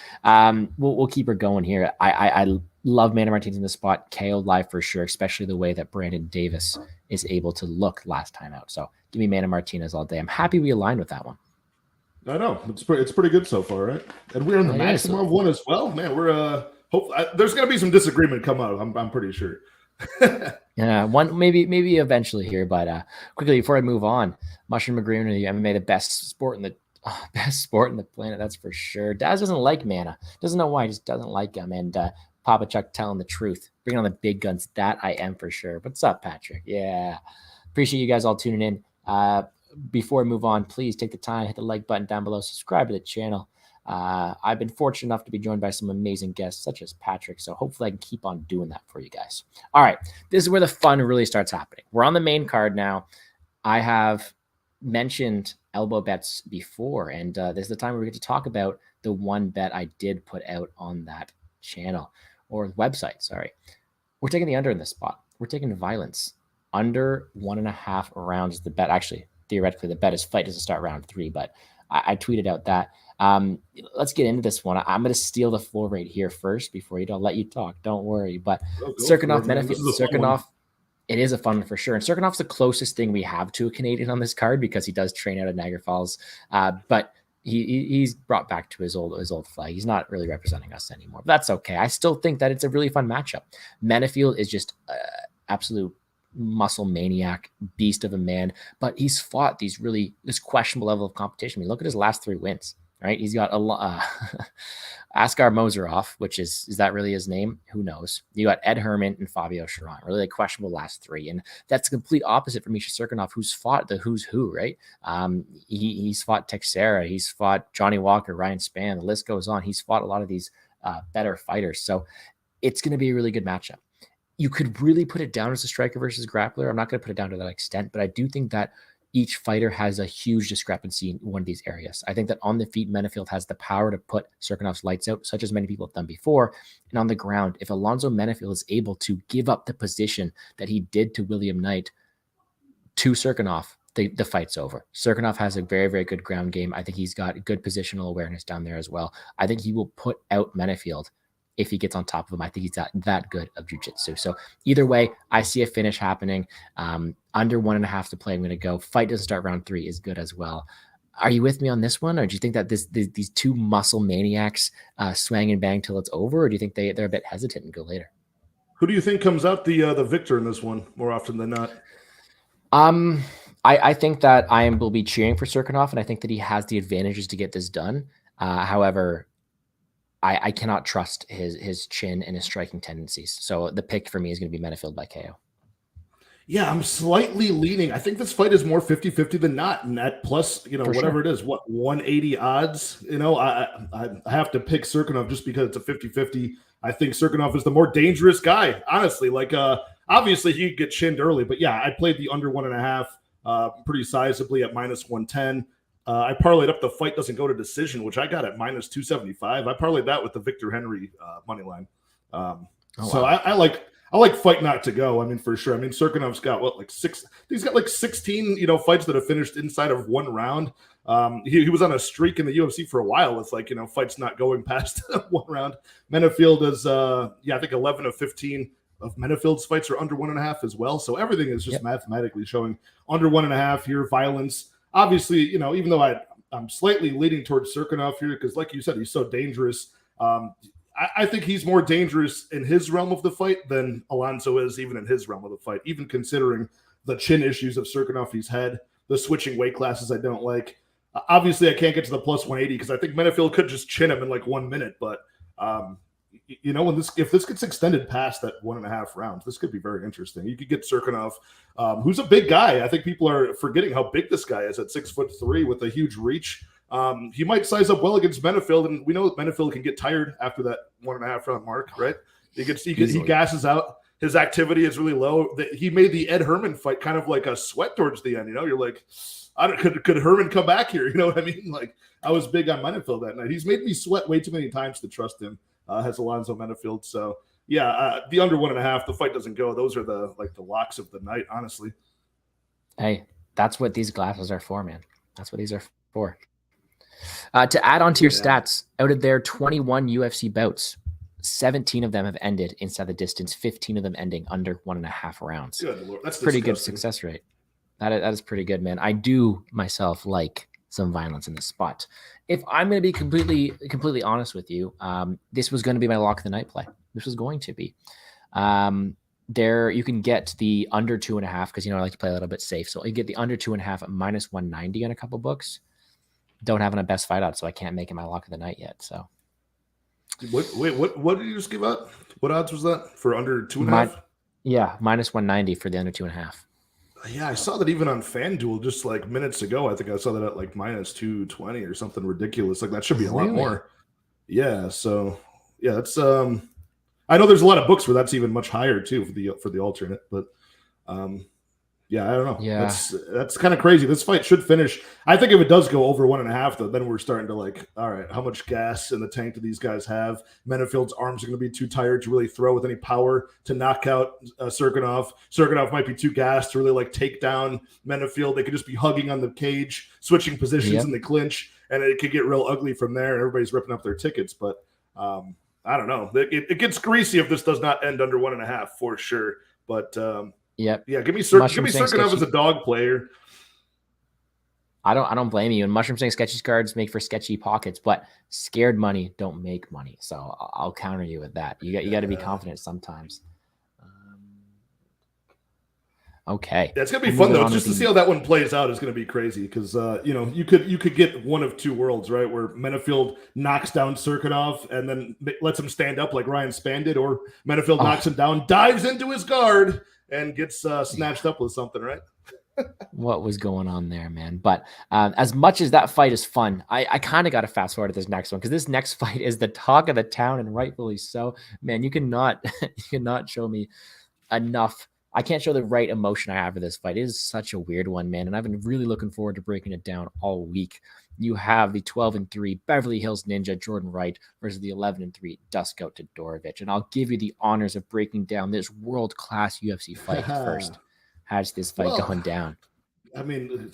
We'll keep her going here. I love Mana Martinez in the spot. KO live for sure, especially the way that Brandon Davis is able to look last time out. So give me Mana Martinez all day. I'm happy we aligned with that one. I know. It's pretty good so far, right? And we're in the maximum of one as well. Man, we're there's going to be some disagreement come out. I'm pretty sure. Yeah, one maybe eventually here, but quickly before I move on, Mushroom Agreement, the MMA, the best sport in the planet, that's for sure. Daz doesn't like Mana, doesn't know why, he just doesn't like him. And Papa Chuck telling the truth, bringing on the big guns. That I am for sure. What's up, Patrick? Yeah, appreciate you guys all tuning in. Before I move on, please take the time, hit the like button down below, subscribe to the channel. I've been fortunate enough to be joined by some amazing guests such as Patrick, so hopefully I can keep on doing that for you guys. All right, this is where the fun really starts happening. We're on the main card now. I have mentioned elbow bets before, and this is the time where we get to talk about the one bet I did put out on that channel or website. Sorry, we're taking the under in this spot. We're taking violence under 1.5 rounds. The bet, actually, theoretically, the bet is fight doesn't start round 3, but I tweeted out that. Let's get into this one. I'm going to steal the floor right here first before I'll let you talk. Don't worry. But Serkinov, Serkinov, it is a fun one for sure. And Serkinov's the closest thing we have to a Canadian on this card because he does train out of Niagara Falls. But he's brought back to his old flag. He's not really representing us anymore. But that's okay. I still think that it's a really fun matchup. Menafield is just absolute muscle maniac, beast of a man, but he's fought this questionable level of competition. I mean, look at his last 3 wins, right? He's got a lot. Askar Mozarov, which is that really his name? Who knows? You got Ed Herman and Fabio Chiron, really questionable last 3. And that's the complete opposite for Misha Serkinov, who's fought the who's who, right? He's fought Texera, he's fought Johnny Walker, Ryan Spann, the list goes on. He's fought a lot of these better fighters. So it's going to be a really good matchup. You could really put it down as a striker versus grappler. I'm not going to put it down to that extent, but I do think that each fighter has a huge discrepancy in one of these areas. I think that on the feet, Menafield has the power to put Serkinov's lights out, such as many people have done before. And on the ground, if Alonzo Menafield is able to give up the position that he did to William Knight to Serkinov, the fight's over. Serkinov has a very, very good ground game. I think he's got good positional awareness down there as well. I think he will put out Menafield if he gets on top of him. I think he's got that good of jiu-jitsu. So either way, I see a finish happening. Under 1.5 to play, I'm going to go. Fight doesn't start round 3 is good as well. Are you with me on this one? Or do you think that these 2 muscle maniacs swang and bang till it's over? Or do you think they're a bit hesitant and go later? Who do you think comes out the victor in this one more often than not? I think that will be cheering for Serkinov, and I think that he has the advantages to get this done. However, I cannot trust his chin and his striking tendencies. So the pick for me is going to be Menafield by KO. Yeah, I'm slightly leaning. I think this fight is more 50-50 than not. And that plus, whatever it is, 180 odds, I have to pick Serkinov just because it's a 50-50. I think Serkinov is the more dangerous guy, honestly. Obviously he could get chinned early, but yeah, I played the under 1.5 pretty sizably at -110. I parlayed up the fight doesn't go to decision, which I got at -275. I parlayed that with the Victor Henry money line. So I like fight not to go. I mean, for sure. I mean, Serkinov's got he's got 16, fights that have finished inside of 1 round. He was on a streak in the UFC for a while with fights not going past 1 round. Menafield is, I think 11 of 15 of Menafield's fights are under 1.5 as well. So everything is just mathematically showing under 1.5 here. Violence. Obviously, even though I'm slightly leaning towards Serkinov here, because like you said, he's so dangerous. I think he's more dangerous in his realm of the fight than Alonzo is even in his realm of the fight, even considering the chin issues of Serkinov he's had, the switching weight classes I don't like. Obviously, I can't get to the +180 because I think Menafield could just chin him in 1 minute. But, if this gets extended past that 1.5 rounds, this could be very interesting. You could get Serkinov, who's a big guy. I think people are forgetting how big this guy is at 6'3" with a huge reach. He might size up well against Benefield, and we know that Benefield can get tired after that 1.5 round mark, right? He gasses out. His activity is really low. He made the Ed Herman fight kind of like a sweat towards the end. You're like, could Herman come back here? You know what I mean? Like, I was big on Benefield that night. He's made me sweat way too many times to trust him. Has Alonzo Benefield. So yeah, the under 1.5, the fight doesn't go. Those are the locks of the night, honestly. Hey, that's what these glasses are for, man. That's what these are for. To add on to your stats, out of their 21 UFC bouts, 17 of them have ended inside the distance, 15 of them ending under 1.5 rounds. Good Lord. That's pretty disgusting. Good success rate. That is pretty good, man. I do myself like some violence in this spot. If I'm going to be completely honest with you, this was going to be my lock of the night play. This was going to be. There you can get the under 2.5 because I like to play a little bit safe. So you get the under 2.5 at -190 on a couple books. Don't have it on best fight odds, so I can't make it my lock of the night yet. So. What did you just give up? What odds was that for under 2.5? Yeah, -190 for the under 2.5. Yeah, I saw that even on FanDuel just like minutes ago. I think I saw that at like -220 or something ridiculous. Like that should be a lot more. Yeah, so yeah, that's I know there's a lot of books where that's even much higher too for the alternate, but yeah, I don't know. Yeah, that's kind of crazy. This fight should finish. I think if it does go over 1.5, though, then we're starting to like, all right, how much gas in the tank do these guys have? Menifield's arms are going to be too tired to really throw with any power to knock out Serkinov. Serkinov might be too gassed to really like take down Menifield. They could just be hugging on the cage, switching positions in the clinch, and it could get real ugly from there. And everybody's ripping up their tickets, but I don't know. It gets greasy if this does not end under 1.5 for sure. But Yep. Yeah, give me Serkinov as a dog player. I don't blame you. And Mushroom saying sketchy cards make for sketchy pockets, but scared money don't make money. So I'll counter you with that. You got to be confident sometimes. Okay. Yeah, it's gonna be fun though. Just to see how that one plays out is gonna be crazy because you could get one of two worlds, right? Where Menifield knocks down Serkinov and then lets him stand up like Ryan Spann did, or Menifield knocks him down, dives into his guard, and gets snatched up with something, right? What was going on there, man? But as much as that fight is fun, I kind of got to fast forward to this next one because this next fight is the talk of the town, and rightfully so. Man, you cannot show me enough. I can't show the right emotion I have for this fight. It is such a weird one, man, and I've been really looking forward to breaking it down all week. You have the 12-3 Beverly Hills Ninja Jordan Wright versus the 11-3 Dusko Todorovic, and I'll give you the honors of breaking down this world-class UFC fight first. How's this fight going down? I mean,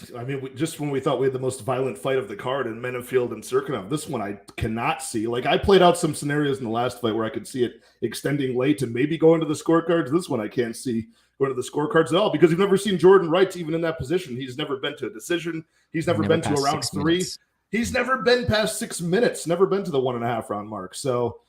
just when we thought we had the most violent fight of the card in Menifield and Serkinov, this one I cannot see. Like, I played out some scenarios in the last fight where I could see it extending late and maybe going to the scorecards. This one I can't see going to the scorecards at all because you've never seen Jordan Wright even in that position. He's never been to a decision. He's never been to a round 3. He's never been past 6 minutes, never been to the 1.5 round mark. So,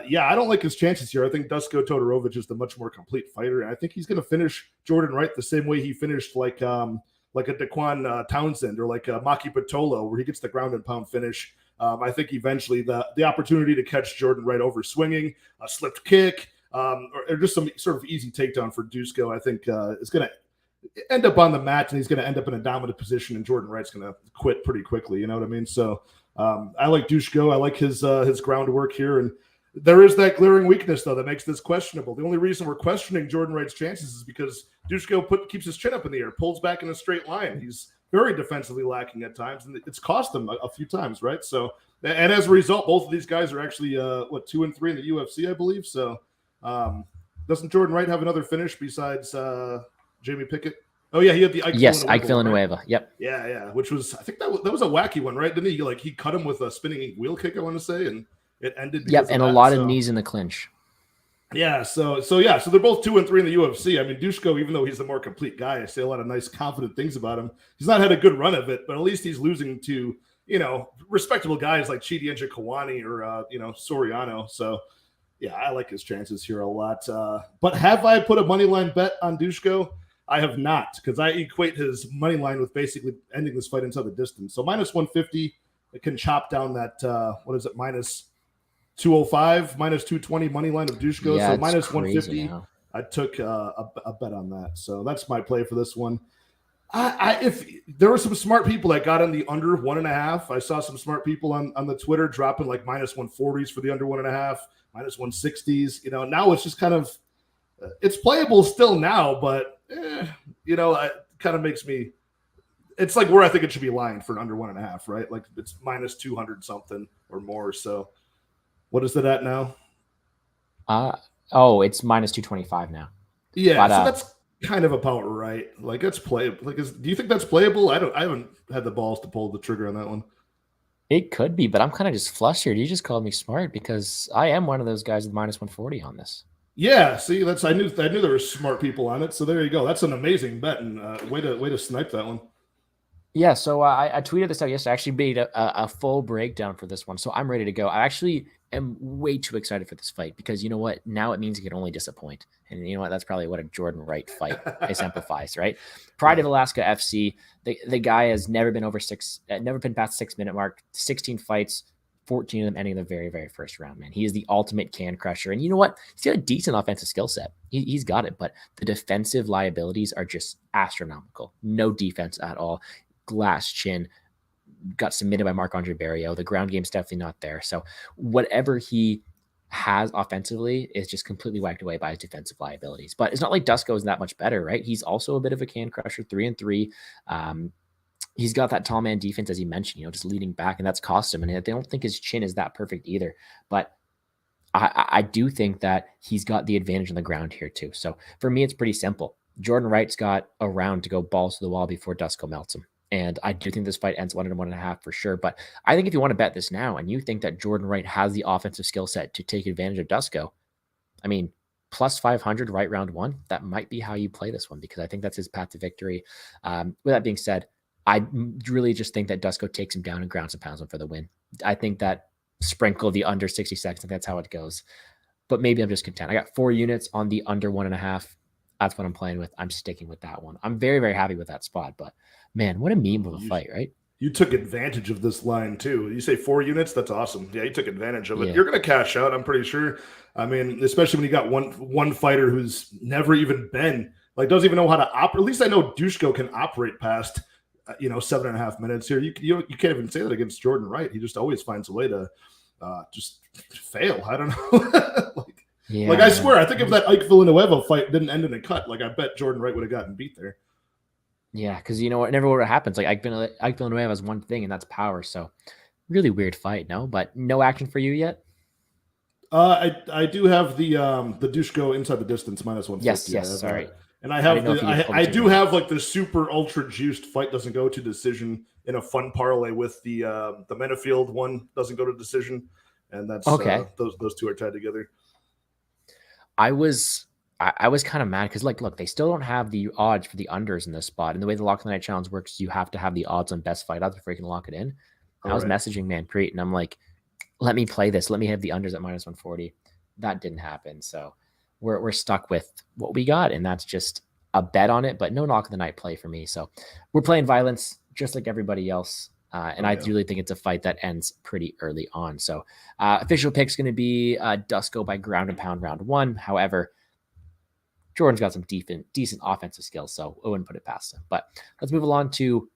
yeah, I don't like his chances here. I think Dusko Todorovic is the much more complete fighter, and I think he's going to finish Jordan Wright the same way he finished like a Daquan Townsend or like a Maki Patolo, where he gets the ground and pound finish. I think eventually the opportunity to catch Jordan Wright over swinging, a slipped kick, or just some sort of easy takedown for Dusko, I think is going to end up on the mat, and he's going to end up in a dominant position, and Jordan Wright's going to quit pretty quickly. You know what I mean? So I like Dusko. I like his groundwork here, and there is that glaring weakness, though, that makes this questionable. The only reason we're questioning Jordan Wright's chances is because Dusko keeps his chin up in the air, pulls back in a straight line. He's very defensively lacking at times, and it's cost him a few times, right? So, and as a result, both of these guys are actually 2-3 in the UFC, I believe. So, doesn't Jordan Wright have another finish besides Jamie Pickett? Oh yeah, he had the Ike Villanueva. Right? Yep. Yeah, which was, I think that was a wacky one, right? Didn't he cut him with a spinning wheel kick, I want to say, and it ended. Yep, and a lot of knees in the clinch. Yeah, so they're both 2-3 in the UFC. I mean, Dusko, even though he's the more complete guy, I say a lot of nice, confident things about him. He's not had a good run of it, but at least he's losing to respectable guys like Chidi Njokuani or Soriano. So yeah, I like his chances here a lot. But have I put a money line bet on Dusko? I have not, because I equate his money line with basically ending this fight inside the distance. So -150, it can chop down that -205, -220 money line of Dusko. Yeah, so -150. I took a bet on that. So that's my play for this one. If there were some smart people that got in the under 1.5, I saw some smart people on the Twitter dropping like -140s for the under 1.5, -160s. Now it's just kind of, it's playable still now, but it kind of makes me. It's like where I think it should be lying for an under 1.5, right? Like it's -200 something or more. So what is it at now? It's -225 now. Yeah, so that's kind of about right. Like it's playable. Like, do you think that's playable? I haven't had the balls to pull the trigger on that one. It could be, but I'm kind of just flustered. You just called me smart because I am one of those guys with -140 on this. Yeah, see, I knew there were smart people on it. So there you go. That's an amazing bet, and way to snipe that one. Yeah, so I tweeted this out yesterday. I actually made a full breakdown for this one, so I'm ready to go. I actually am way too excited for this fight because you know what? Now it means you can only disappoint, and you know what? That's probably what a Jordan Wright fight exemplifies, right? Pride of Alaska FC. The guy has never been never been past 6-minute mark. 16 fights, 14 of them ending in the very, very first round. Man, he is the ultimate can crusher, and you know what? He's got a decent offensive skill set. He's got it, but the defensive liabilities are just astronomical. No defense at all. Glass chin, got submitted by Marc-Andre Barrios. The ground game's definitely not there. So whatever he has offensively is just completely whacked away by his defensive liabilities. But it's not like Dusko is that much better, right? He's also a bit of a can crusher, 3-3. He's got that tall man defense, as you mentioned, just leading back, and that's cost him. And they don't think his chin is that perfect either. But I do think that he's got the advantage on the ground here too. So for me, it's pretty simple. Jordan Wright's got a round to go balls to the wall before Dusko melts him. And I do think this fight ends 1-1.5 for sure. But I think if you want to bet this now and you think that Jordan Wright has the offensive skill set to take advantage of Dusko, I mean, plus 500 right round one, that might be how you play this one because I think that's his path to victory. With that being said, I really just think that Dusko takes him down and grounds and pounds him for the win. I think that sprinkle the under 60 seconds, that's how it goes. But maybe I'm just content. I got 4 units on the under 1.5. That's what I'm playing with. I'm sticking with that one. I'm very, very happy with that spot. But man, what a meme of a fight, right? You took advantage of this line too. You say 4 units, that's awesome. Yeah, you took advantage of it. Yeah. You're going to cash out, I'm pretty sure. I mean, especially when you got one fighter who's never even been, like, doesn't even know how to operate. At least I know Dushko can operate past, 7.5 minutes here. You can't even say that against Jordan Wright. He just always finds a way to just fail. I don't know. I swear, I think if that Ike Villanueva fight didn't end in a cut, like I bet Jordan Wright would have gotten beat there. Yeah, because you know what? Never what happens. Like Ike Villanueva has one thing, and that's power. So really weird fight, no? But no action for you yet? I do have the Dushko inside the distance -150. Yes. Sorry. And I do have like the super ultra juiced fight doesn't go to decision in a fun parlay with the Menafield one doesn't go to decision, and that's okay. Those two are tied together. I was kind of mad because, look, they still don't have the odds for the unders in this spot. And the way the Lock of the Night Challenge works, you have to have the odds on best fight odds before you can lock it in. I was messaging Manpreet, and I'm like, let me play this. Let me have the unders at -140. That didn't happen. So we're stuck with what we got, and that's just a bet on it, but no Lock of the Night play for me. So we're playing violence just like everybody else. And I really think it's a fight that ends pretty early on. So official pick's going to be Dusko by ground and pound round 1. However, Jordan's got some decent offensive skills, so I wouldn't put it past him. But let's move along to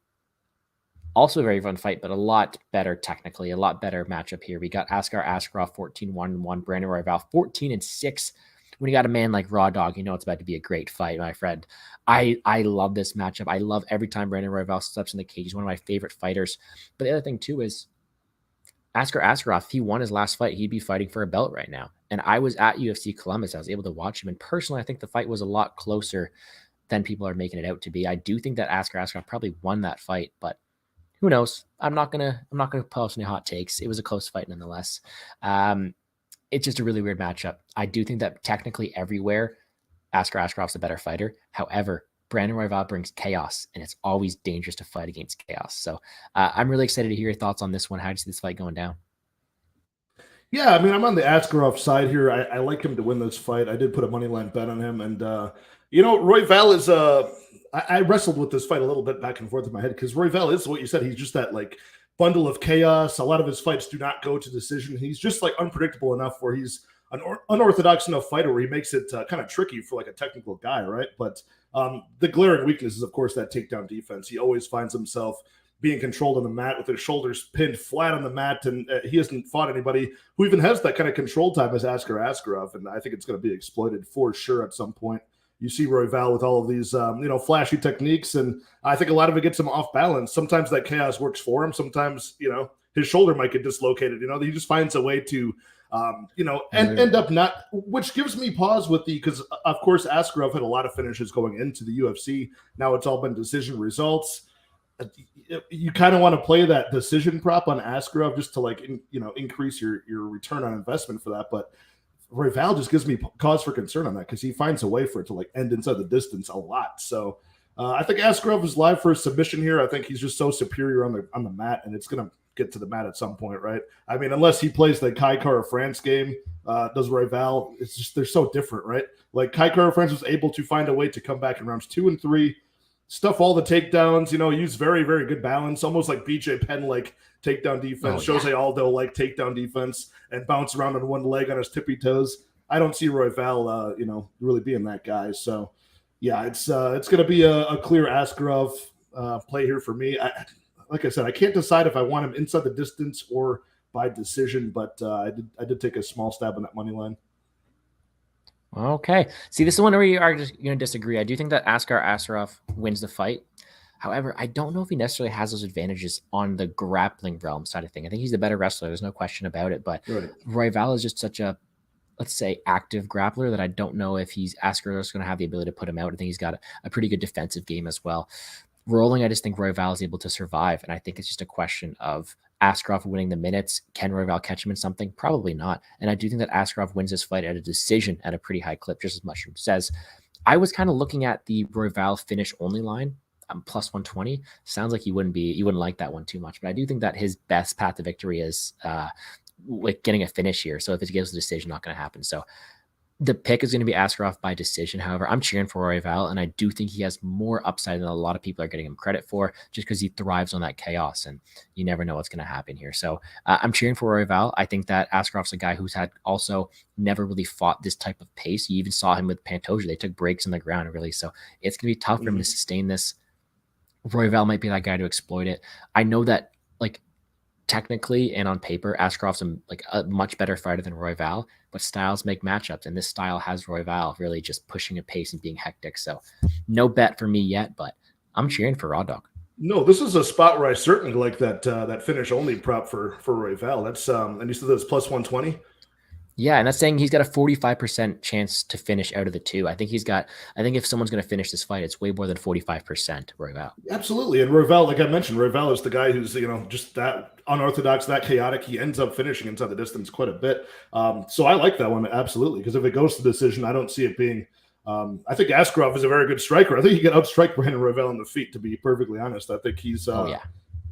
also a very fun fight, but a lot better technically, a lot better matchup here. We got Askar Askarov 14-1-1, Brandon Royval 14-6. When you got a man like Raw Dog, you know it's about to be a great fight, my friend. I love this matchup. I love every time Brandon Royval steps in the cage. He's one of my favorite fighters. But the other thing, too, is Askar Askarov, if he won his last fight, he'd be fighting for a belt right now. And I was at UFC Columbus. I was able to watch him. And personally, I think the fight was a lot closer than people are making it out to be. I do think that Askar Askarov probably won that fight, but who knows? I'm not gonna post any hot takes. It was a close fight nonetheless. It's just a really weird matchup. I do think that technically everywhere, Askar Askarov's the better fighter. However, Brandon Royval brings chaos, and it's always dangerous to fight against chaos. So I'm really excited to hear your thoughts on this one. How do you see this fight going down? Yeah, I mean, I'm on the Askarov side here. I like him to win this fight. I did put a money line bet on him, and Royval is I wrestled with this fight a little bit back and forth in my head because Royval is what you said. He's just that like bundle of chaos. A lot of his fights do not go to decision. He's just like unpredictable enough where he's unorthodox enough fighter where he makes it kind of tricky for like a technical guy, right? But the glaring weakness is, of course, that takedown defense. He always finds himself being controlled on the mat with his shoulders pinned flat on the mat, and he hasn't fought anybody who even has that kind of control time as Askar Askarov, and I think it's going to be exploited for sure at some point. You see Royval with all of these, flashy techniques, and I think a lot of it gets him off balance. Sometimes that chaos works for him. Sometimes, his shoulder might get dislocated. He just finds a way to, end up not, which gives me pause with because of course Askarov had a lot of finishes going into the UFC. Now it's all been decision results. You kind of want to play that decision prop on Askarov just to increase your return on investment for that. But Royval just gives me cause for concern on that because he finds a way for it to end inside the distance a lot. So I think Askarov is live for a submission here. I think he's just so superior on the mat, and it's going to get to the mat at some point, right? I mean, unless he plays the Kai Kara-France game, does Royval? It's just they're so different, right? Like Kai Kara-France was able to find a way to come back in rounds 2 and 3. Stuff all the takedowns, use very, very good balance, almost like BJ Penn takedown defense, Jose Aldo takedown defense, and bounce around on one leg on his tippy toes. I don't see Royval, really being that guy. So, yeah, it's going to be a clear Askarov play here for me. Like I said, I can't decide if I want him inside the distance or by decision, but I did take a small stab on that money line. Okay. See, this is one where you are just going to disagree. I do think that Askar Askarov wins the fight. However, I don't know if he necessarily has those advantages on the grappling realm side of thing. I think he's the better wrestler. There's no question about it. But Royval is just such a, let's say, active grappler that I don't know if Askar is going to have the ability to put him out. I think he's got a pretty good defensive game as well. Rolling, I just think Royval is able to survive. And I think it's just a question of Askarov winning the minutes. Can Royval catch him in something? Probably not. And I do think that Askarov wins this fight at a decision at a pretty high clip, just as Mushroom says. I was kind of looking at the Royval finish only line, plus 120. Sounds like you wouldn't like that one too much. But I do think that his best path to victory is getting a finish here. So if it gives a decision, not going to happen. So the pick is going to be Askarov by decision. However, I'm cheering for Royval, and I do think he has more upside than a lot of people are getting him credit for, just because he thrives on that chaos, and you never know what's going to happen here. So I'm cheering for Royval. I think that Askarov's a guy who's had also never really fought this type of pace. You even saw him with Pantoja. They took breaks on the ground, really. So it's going to be tough for him to sustain this. Royval might be that guy to exploit it. I know that, technically and on paper, Askarov's a much better fighter than Royval, but styles make matchups, and this style has Royval really just pushing a pace and being hectic. So no bet for me yet, but I'm cheering for Raw Dog. No, this is a spot where I certainly like that finish only prop for Royval. That's and you said that's plus 120. Yeah, and that's saying he's got a 45% chance to finish out of the two. I think if someone's going to finish this fight, it's way more than 45%, Royval. Absolutely. And Royval, like I mentioned, Royval is the guy who's, just that unorthodox, that chaotic. He ends up finishing inside the distance quite a bit. So I like that one, absolutely, because if it goes to decision, I don't see it being I think Askarov is a very good striker. I think he can outstrike Brandon Royval on the feet, to be perfectly honest. I think he's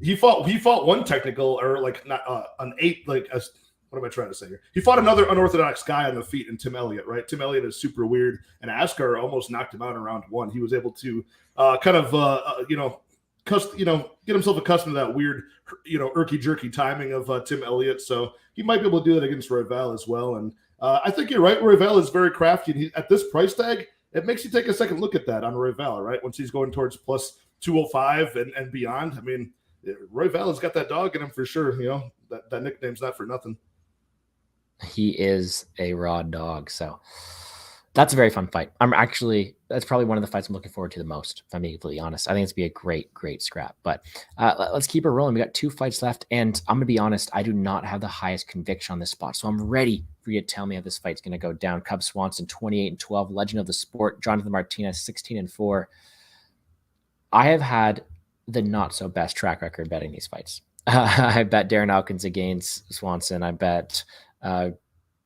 he fought one technical or an 8 what am I trying to say here? He fought another unorthodox guy on the feet in Tim Elliott, right? Tim Elliott is super weird, and Askar almost knocked him out in round 1. He was able to get himself accustomed to that weird, irky-jerky timing of Tim Elliott. So he might be able to do that against Royval as well. And I think you're right. Royval is very crafty. And at this price tag, it makes you take a second look at that on Royval, right? Once he's going towards plus 205 and beyond. I mean, Royval has got that dog in him for sure. That nickname's not for nothing. He is a raw dog. So that's a very fun fight. That's probably one of the fights I'm looking forward to the most, if I'm being completely honest. I think it's going to be a great scrap. But let's keep it rolling. We got 2 fights left, and I'm going to be honest, I do not have the highest conviction on this spot. So I'm ready for you to tell me how this fight's going to go down. Cub Swanson, 28-12, legend of the sport. Jonathan Martinez, 16-4. I have had the not so best track record betting these fights. I bet Darren Elkins against Swanson. I bet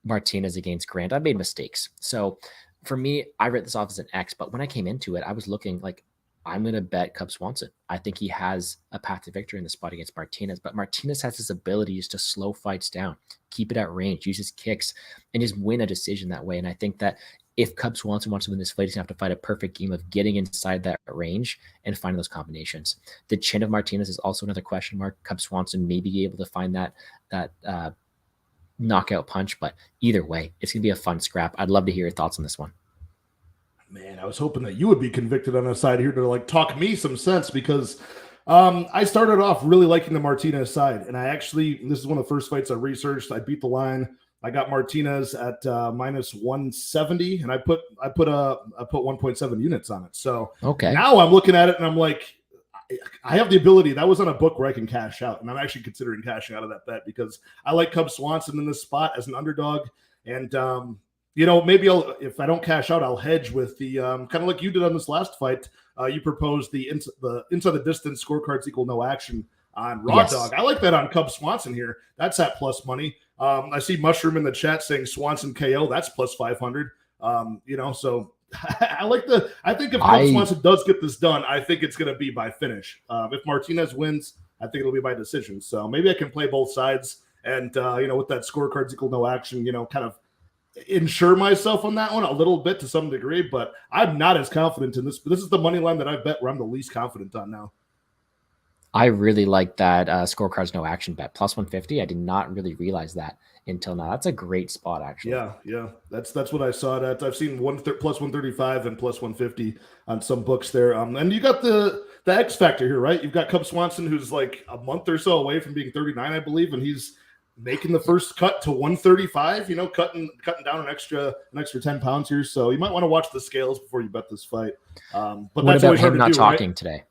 Martinez against Grant. I've made mistakes. So for me, I write this off as an X, but when I came into it, I was looking like, I'm going to bet Cub Swanson. I think he has a path to victory in the spot against Martinez, but Martinez has this ability just to slow fights down, keep it at range, use his kicks, and just win a decision that way. And I think that if Cub Swanson wants to win this fight, he's going to have to fight a perfect game of getting inside that range and finding those combinations. The chin of Martinez is also another question mark. Cub Swanson maybe be able to find that knockout punch. But either way, it's going to be a fun scrap. I'd love to hear your thoughts on this one. Man, I was hoping that you would be convicted on the side here to like talk me some sense, because I started off really liking the Martinez side, and this is one of the first fights I researched. I beat the line. I got Martinez at minus 170, and I put 1.7 units on it. So now I'm looking at it and I'm like, I have the ability. That was on a book where I can cash out, and I'm actually considering cashing out of that bet because I like Cub Swanson in this spot as an underdog, and maybe if I don't cash out, I'll hedge with the kind of like you did on this last fight. You proposed the inside the distance scorecards equal no action on Raw Dog. I like that on Cub Swanson here. That's at plus money. I see Mushroom in the chat saying Swanson KO. That's plus 500. So I think if Cub Swanson does get this done, I think it's going to be by finish. If Martinez wins, I think it'll be by decision. So maybe I can play both sides and, with that scorecards equal no action, kind of insure myself on that one a little bit to some degree, but I'm not as confident in this. But this is the money line that I bet where I'm the least confident on now. I really like that scorecards no action bet plus 150. I did not really realize that until now. That's a great spot, actually. Yeah. That's what I saw it at. I've seen plus 135 and plus 150 on some books there. And you got the X factor here, right? You've got Cub Swanson, who's like a month or so away from being 39, I believe, and he's making the first cut to 135, cutting down an extra 10 pounds here. So you might want to watch the scales before you bet this fight. But what that's about him not do, talking right? today?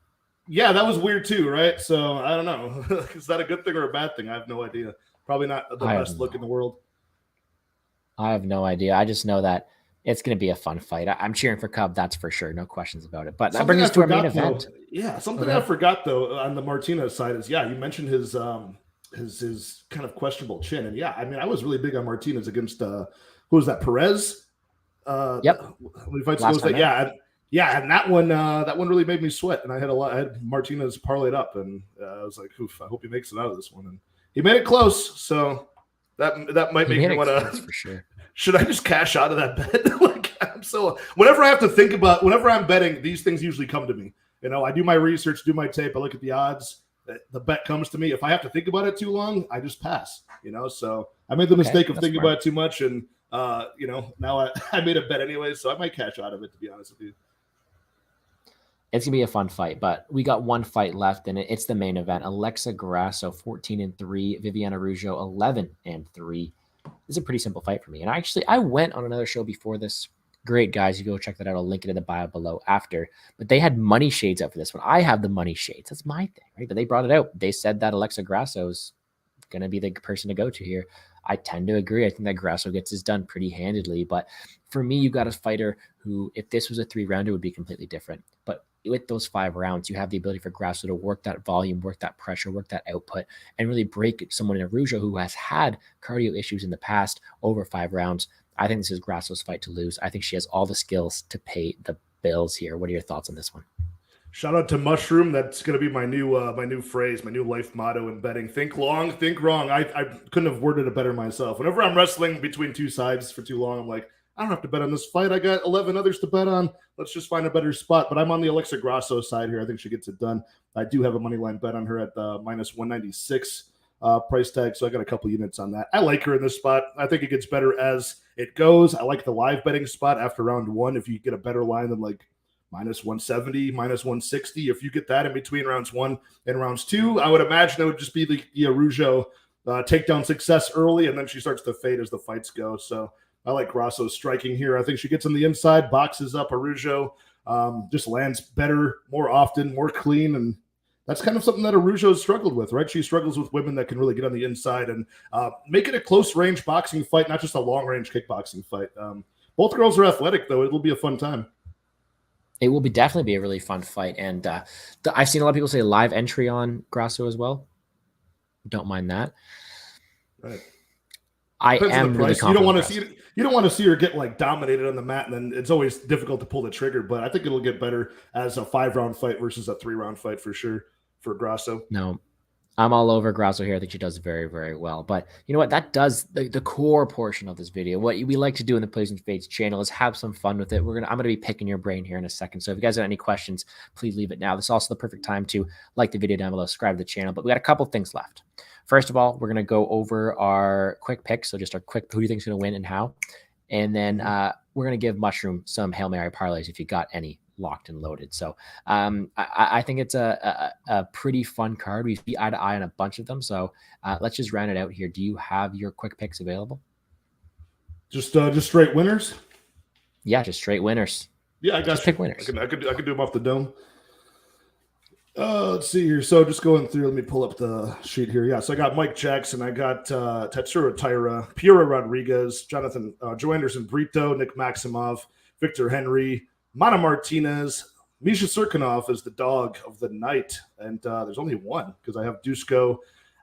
Yeah, that was weird too, right? So I don't know. Is that a good thing or a bad thing? I have no idea. Probably not the best look in the world. I have no idea. I just know that it's going to be a fun fight. I'm cheering for Cub, that's for sure. No questions about it. But that brings us to our main event. Yeah, something I forgot though on the Martinez side is, you mentioned his kind of questionable chin, and I was really big on Martinez against who was that, Perez? Yep. And that one really made me sweat, and I had Martinez parlayed up, and I was like, oof, I hope he makes it out of this one, and he made it close, so that might make me want to. For sure. Should I just cash out of that bet? Whenever I have to think about, whenever I'm betting, these things usually come to me. I do my research, do my tape, I look at the odds. The bet comes to me. If I have to think about it too long, I just pass. So I made the mistake of thinking about it too much, and now I made a bet anyway, so I might cash out of it, to be honest with you. It's gonna be a fun fight, but we got one fight left, and it's the main event. Alexa Grasso, 14-3, Viviane Araujo, 11-3. This is a pretty simple fight for me. And I went on another show before this. Great, guys. You go check that out. I'll link it in the bio below after. But they had money shades up for this one. I have the money shades. That's my thing, right? But they brought it out. They said that Alexa Grasso is going to be the person to go to here. I tend to agree. I think that Grasso gets this done pretty handedly. But for me, you got a fighter who, if this was a 3-rounder, would be completely different. But with those 5 rounds, you have the ability for Grasso to work that volume, work that pressure, work that output, and really break someone in Araujo who has had cardio issues in the past over 5 rounds. I think this is Grasso's fight to lose. I think she has all the skills to pay the bills here. What are your thoughts on this one? Shout out to Mushroom. That's going to be my new phrase, my new life motto in betting. Think long, think wrong. I couldn't have worded it better myself. Whenever I'm wrestling between two sides for too long, I'm like, I don't have to bet on this fight. I got 11 others to bet on. Let's just find a better spot. But I'm on the Alexa Grasso side here. I think she gets it done. I do have a money line bet on her at the minus 196 price tag, so I got a couple units on that. I like her in this spot. I think it gets better as it goes. I like the live betting spot after round 1. If you get a better line than like minus 170, minus 160, if you get that in between rounds 1 and rounds 2, I would imagine it would just be the Araujo takedown success early, and then she starts to fade as the fights go. So I like Grasso striking here. I think she gets on the inside, boxes up Araujo, just lands better, more often, more clean, and that's kind of something that Araujo has struggled with, right? She struggles with women that can really get on the inside and make it a close-range boxing fight, not just a long-range kickboxing fight. Both girls are athletic, though. It'll be a fun time. It will definitely be a really fun fight. And I've seen a lot of people say live entry on Grasso as well. Don't mind that. Right. I am really confident. You don't want to see her get like dominated on the mat, and then it's always difficult to pull the trigger. But I think it'll get better as a 5-round fight versus a 3-round fight for sure for Grasso. No, I'm all over Grasso here. I think she does very, very well. But you know what? That does the core portion of this video. What we like to do in the Plays and Fades channel is have some fun with it. I'm gonna be picking your brain here in a second. So if you guys have any questions, please leave it now. This is also the perfect time to like the video down below, subscribe to the channel. But we got a couple things left. First of all, we're gonna go over our quick picks. So just our quick, who do you think is gonna win and how? And then we're gonna give Mushroom some Hail Mary parlays if you got any locked and loaded. So I think it's a pretty fun card. We see eye to eye on a bunch of them. So let's just round it out here. Do you have your quick picks available? Just straight winners? Yeah, just straight winners. Yeah, I got just pick winners. I could do them off the dome. Let's see here. So just going through, let me pull up the sheet here. Yeah, so I got Mike Jackson. I got Tatsuro Taira, Piero Rodriguez, Joe Anderson Brito, Nick Maximov, Victor Henry, Mana Martinez, Misha Serkinov is the dog of the night. And there's only one because I have Dusko,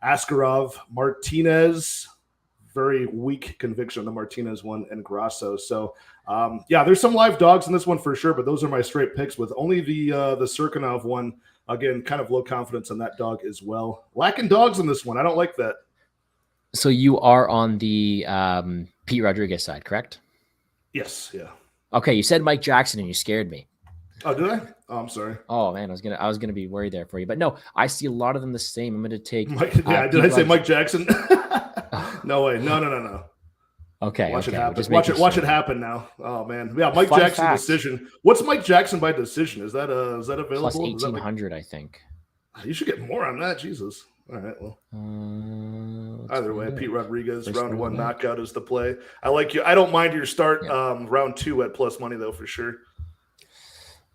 Askarov, Martinez. Very weak conviction on the Martinez one, and Grasso. So, yeah, there's some live dogs in this one for sure, but those are my straight picks with only the Serkinov one. Again, kind of low confidence on that dog as well. Lacking dogs in this one. I don't like that. So you are on the Pete Rodriguez side, correct? Yes, yeah. Okay, you said Mike Jackson and you scared me. Oh, did I? Oh, I'm sorry. Oh man, I was gonna be worried there for you, but no, I see a lot of them the same. I'm gonna take. Did I say Mike Jackson? No way. No. Okay. Watch okay. it happen. Watch it happen now. Oh man. Yeah, Mike Jackson decision. What's Mike Jackson by decision? Is that available? Plus 1,800, I think. You should get more on that. Jesus. All right. Well. Either way, Pete Rodriguez round one knockout is the play. I like you. I don't mind your start round two at plus money though for sure.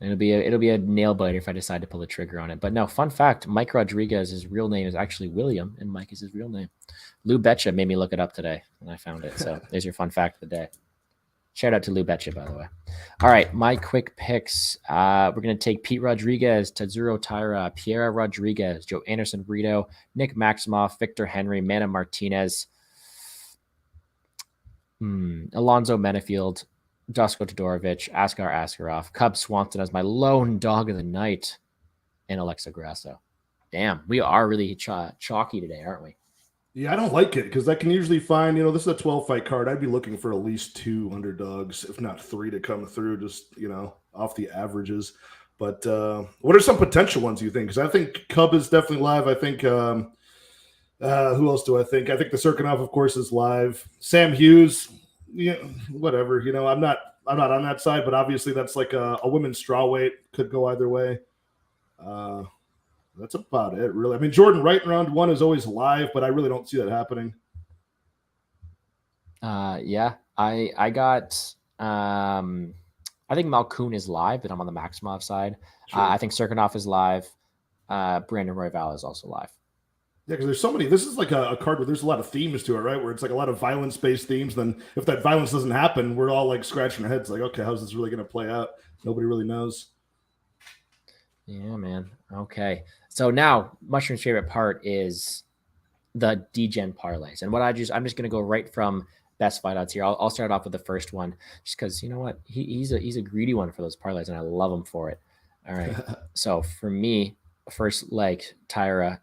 It'll be a nail biter if I decide to pull the trigger on it. But no, fun fact: Mike Rodriguez, his real name is actually William, and Mike is his real name. Lou Betcha made me look it up today, and I found it. So there's your fun fact of the day. Shout out to Lou Betcha, by the way. All right, my quick picks. We're gonna take Pete Rodriguez, Tatsuro Taira, Piera Rodriguez, Joe Anderson Brito, Nick Maximoff, Victor Henry, Mana Martinez, Alonzo Menefield, Dusko Todorovic, Askar Askarov, Cub Swanson as my lone dog of the night, and Alexa Grasso. Damn, we are really chalky today, aren't we? Yeah, I don't like it because I can usually find, this is a 12-fight card. I'd be looking for at least 2 underdogs, if not 3 to come through, just, off the averages. But what are some potential ones you think? Because I think Cub is definitely live. I think, who else do I think? I think the Serkinov, of course, is live. Sam Hughes, whatever. I'm not on that side, but obviously that's like a women's strawweight. Could go either way. That's about it, really. I mean, Jordan Wright in round one is always live, but I really don't see that happening. Yeah, I got. I think Malkoun is live, but I'm on the Maximov side. Sure. I think Serkinov is live. Brandon Royval is also live. Yeah, because there's so many. This is like a card where there's a lot of themes to it, right? Where it's like a lot of violence-based themes. Then if that violence doesn't happen, we're all like scratching our heads like, okay, how's this really going to play out? Nobody really knows. Yeah, man. Okay. So now Mushroom's favorite part is the DGen parlays. And I'm just going to go right from best fight odds here. I'll start off with the first one just because, you know what? He's a greedy one for those parlays, and I love him for it. All right. So for me, first leg, Taira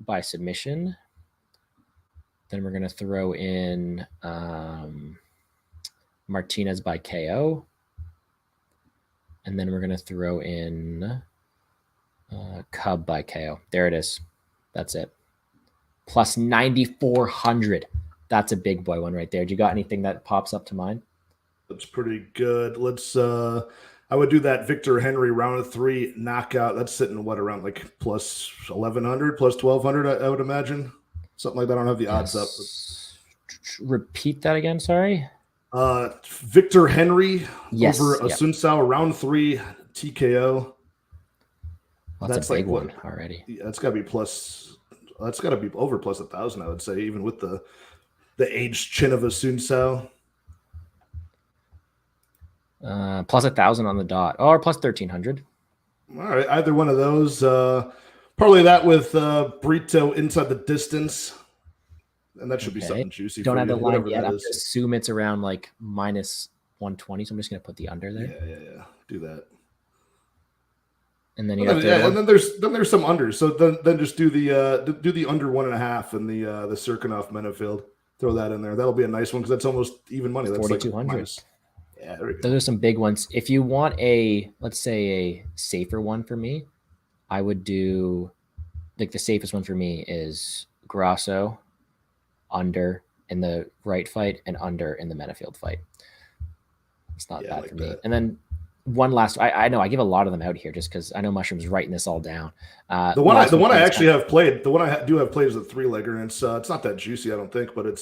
by submission. Then we're going to throw in Martinez by KO. And then we're going to throw in Cub by KO. There it is. That's it. Plus 9,400. That's a big boy one right there. Do you got anything that pops up to mind? That's pretty good. Let's I would do that Victor Henry round of 3 knockout. That's sitting around like plus 1,100, plus 1,200, I would imagine. Something like that. I don't have the odds up. Repeat that again, sorry. Victor Henry over Asunsao round 3 TKO. Well, that's a big one already. Yeah, that's got to be plus. That's got to be over plus 1,000, I would say, even with the aged chin of Asunsao. Plus 1,000 on the dot, or plus 1,300. All right, either one of those. Probably that with Brito inside the distance, and that should be something juicy. Don't have the line yet. I assume it's around like minus 120, so I'm just going to put the under there. Yeah. Do that. And then you and got then, and then there's some unders. So then just do the under 1.5 and the Serkinov Menefield. Throw that in there. That'll be a nice one because that's almost even money. That's 4,200. Like yeah, there we go. Those are some big ones. If you want let's say a safer one for me, I would do like the safest one for me is Grasso under in the right fight and under in the Menefield fight. It's not bad for me. And then one last, I know I give a lot of them out here just because I know Mushroom's writing this all down. The one I actually have played, the one I do have played is a 3-legger, and it's not that juicy, I don't think, but it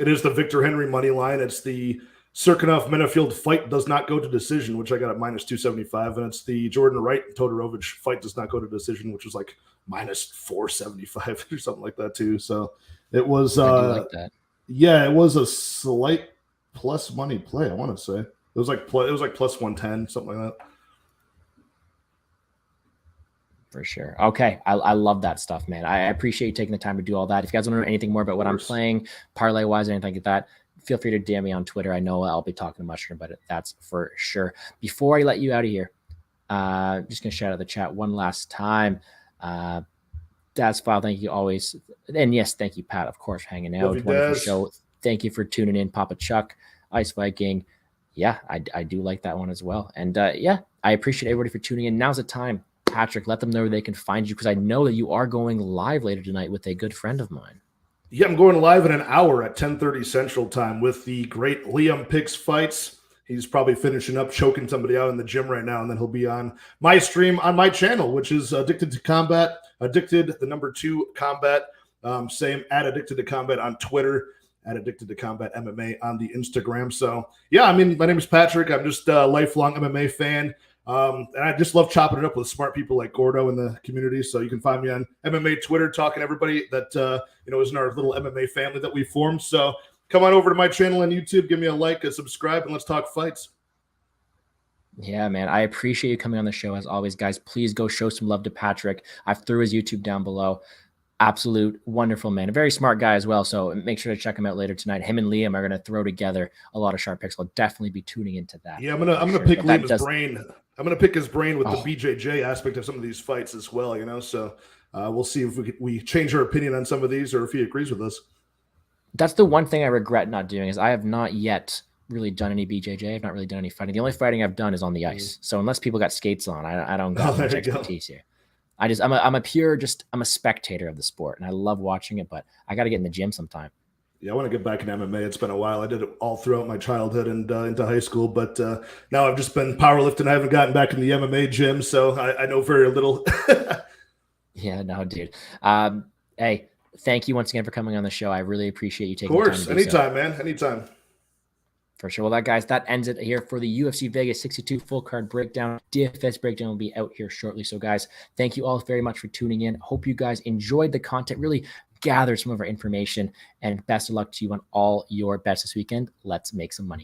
is the Victor Henry money line. It's the Serkinov Menefield fight does not go to decision, which I got at -275, and it's the Jordan Wright Todorovic fight does not go to decision, which was like -475 or something like that too. So it was I do like that. Yeah, it was a slight plus money play, I want to say. It was like plus 110, something like that. For sure. Okay. I love that stuff, man. I appreciate you taking the time to do all that. If you guys want to know anything more about what I'm playing, parlay wise, or anything like that, feel free to DM me on Twitter. I know I'll be talking to Mushroom about it. That's for sure. Before I let you out of here, just going to shout out the chat one last time. Dad's File, thank you always. And yes, thank you, Pat, of course, for hanging out. Wonderful show. Thank you for tuning in, Papa Chuck, Ice Viking. Yeah, I do like that one as well. And yeah, I appreciate everybody for tuning in. Now's the time. Patrick, let them know where they can find you because I know that you are going live later tonight with a good friend of mine. Yeah, I'm going live in an hour at 10:30 Central Time with the great Liam Picks Fights. He's probably finishing up choking somebody out in the gym right now, and then he'll be on my stream on my channel, which is Addicted2Combat, Addicted2Combat, same at Addicted2Combat on Twitter, at Addicted2Combat MMA on the Instagram. So yeah, I mean, my name is Patrick. I'm just a lifelong MMA fan. And I just love chopping it up with smart people like Gordo in the community. So you can find me on MMA Twitter, talking to everybody that is in our little MMA family that we formed. So come on over to my channel on YouTube, give me a like, a subscribe, and let's talk fights. Yeah, man. I appreciate you coming on the show as always, guys. Please go show some love to Patrick. I've threw his YouTube down below. Absolute wonderful man, a very smart guy as well. So make sure to check him out later tonight. Him and Liam are going to throw together a lot of sharp picks. I'll definitely be tuning into that. Yeah, I'm gonna pick Liam's brain. I'm gonna pick his brain with the BJJ aspect of some of these fights as well. So we'll see if we change our opinion on some of these or if he agrees with us. That's the one thing I regret not doing is I have not yet really done any BJJ. I've not really done any fighting. The only fighting I've done is on the ice. So unless people got skates on, I don't got much expertise here. I'm a spectator of the sport and I love watching it, but I got to get in the gym sometime. Yeah, I want to get back in MMA. It's been a while. I did it all throughout my childhood and into high school, but now I've just been powerlifting. I haven't gotten back in the MMA gym, so I know very little. Yeah, no, dude. Hey, thank you once again for coming on the show. I really appreciate you taking the time. Of course, anytime, man, anytime. For sure. Well, that ends it here for the UFC Vegas 62 full card breakdown. DFS breakdown will be out here shortly. So, guys, thank you all very much for tuning in. Hope you guys enjoyed the content, really gathered some of our information, and best of luck to you on all your bets this weekend. Let's make some money, guys.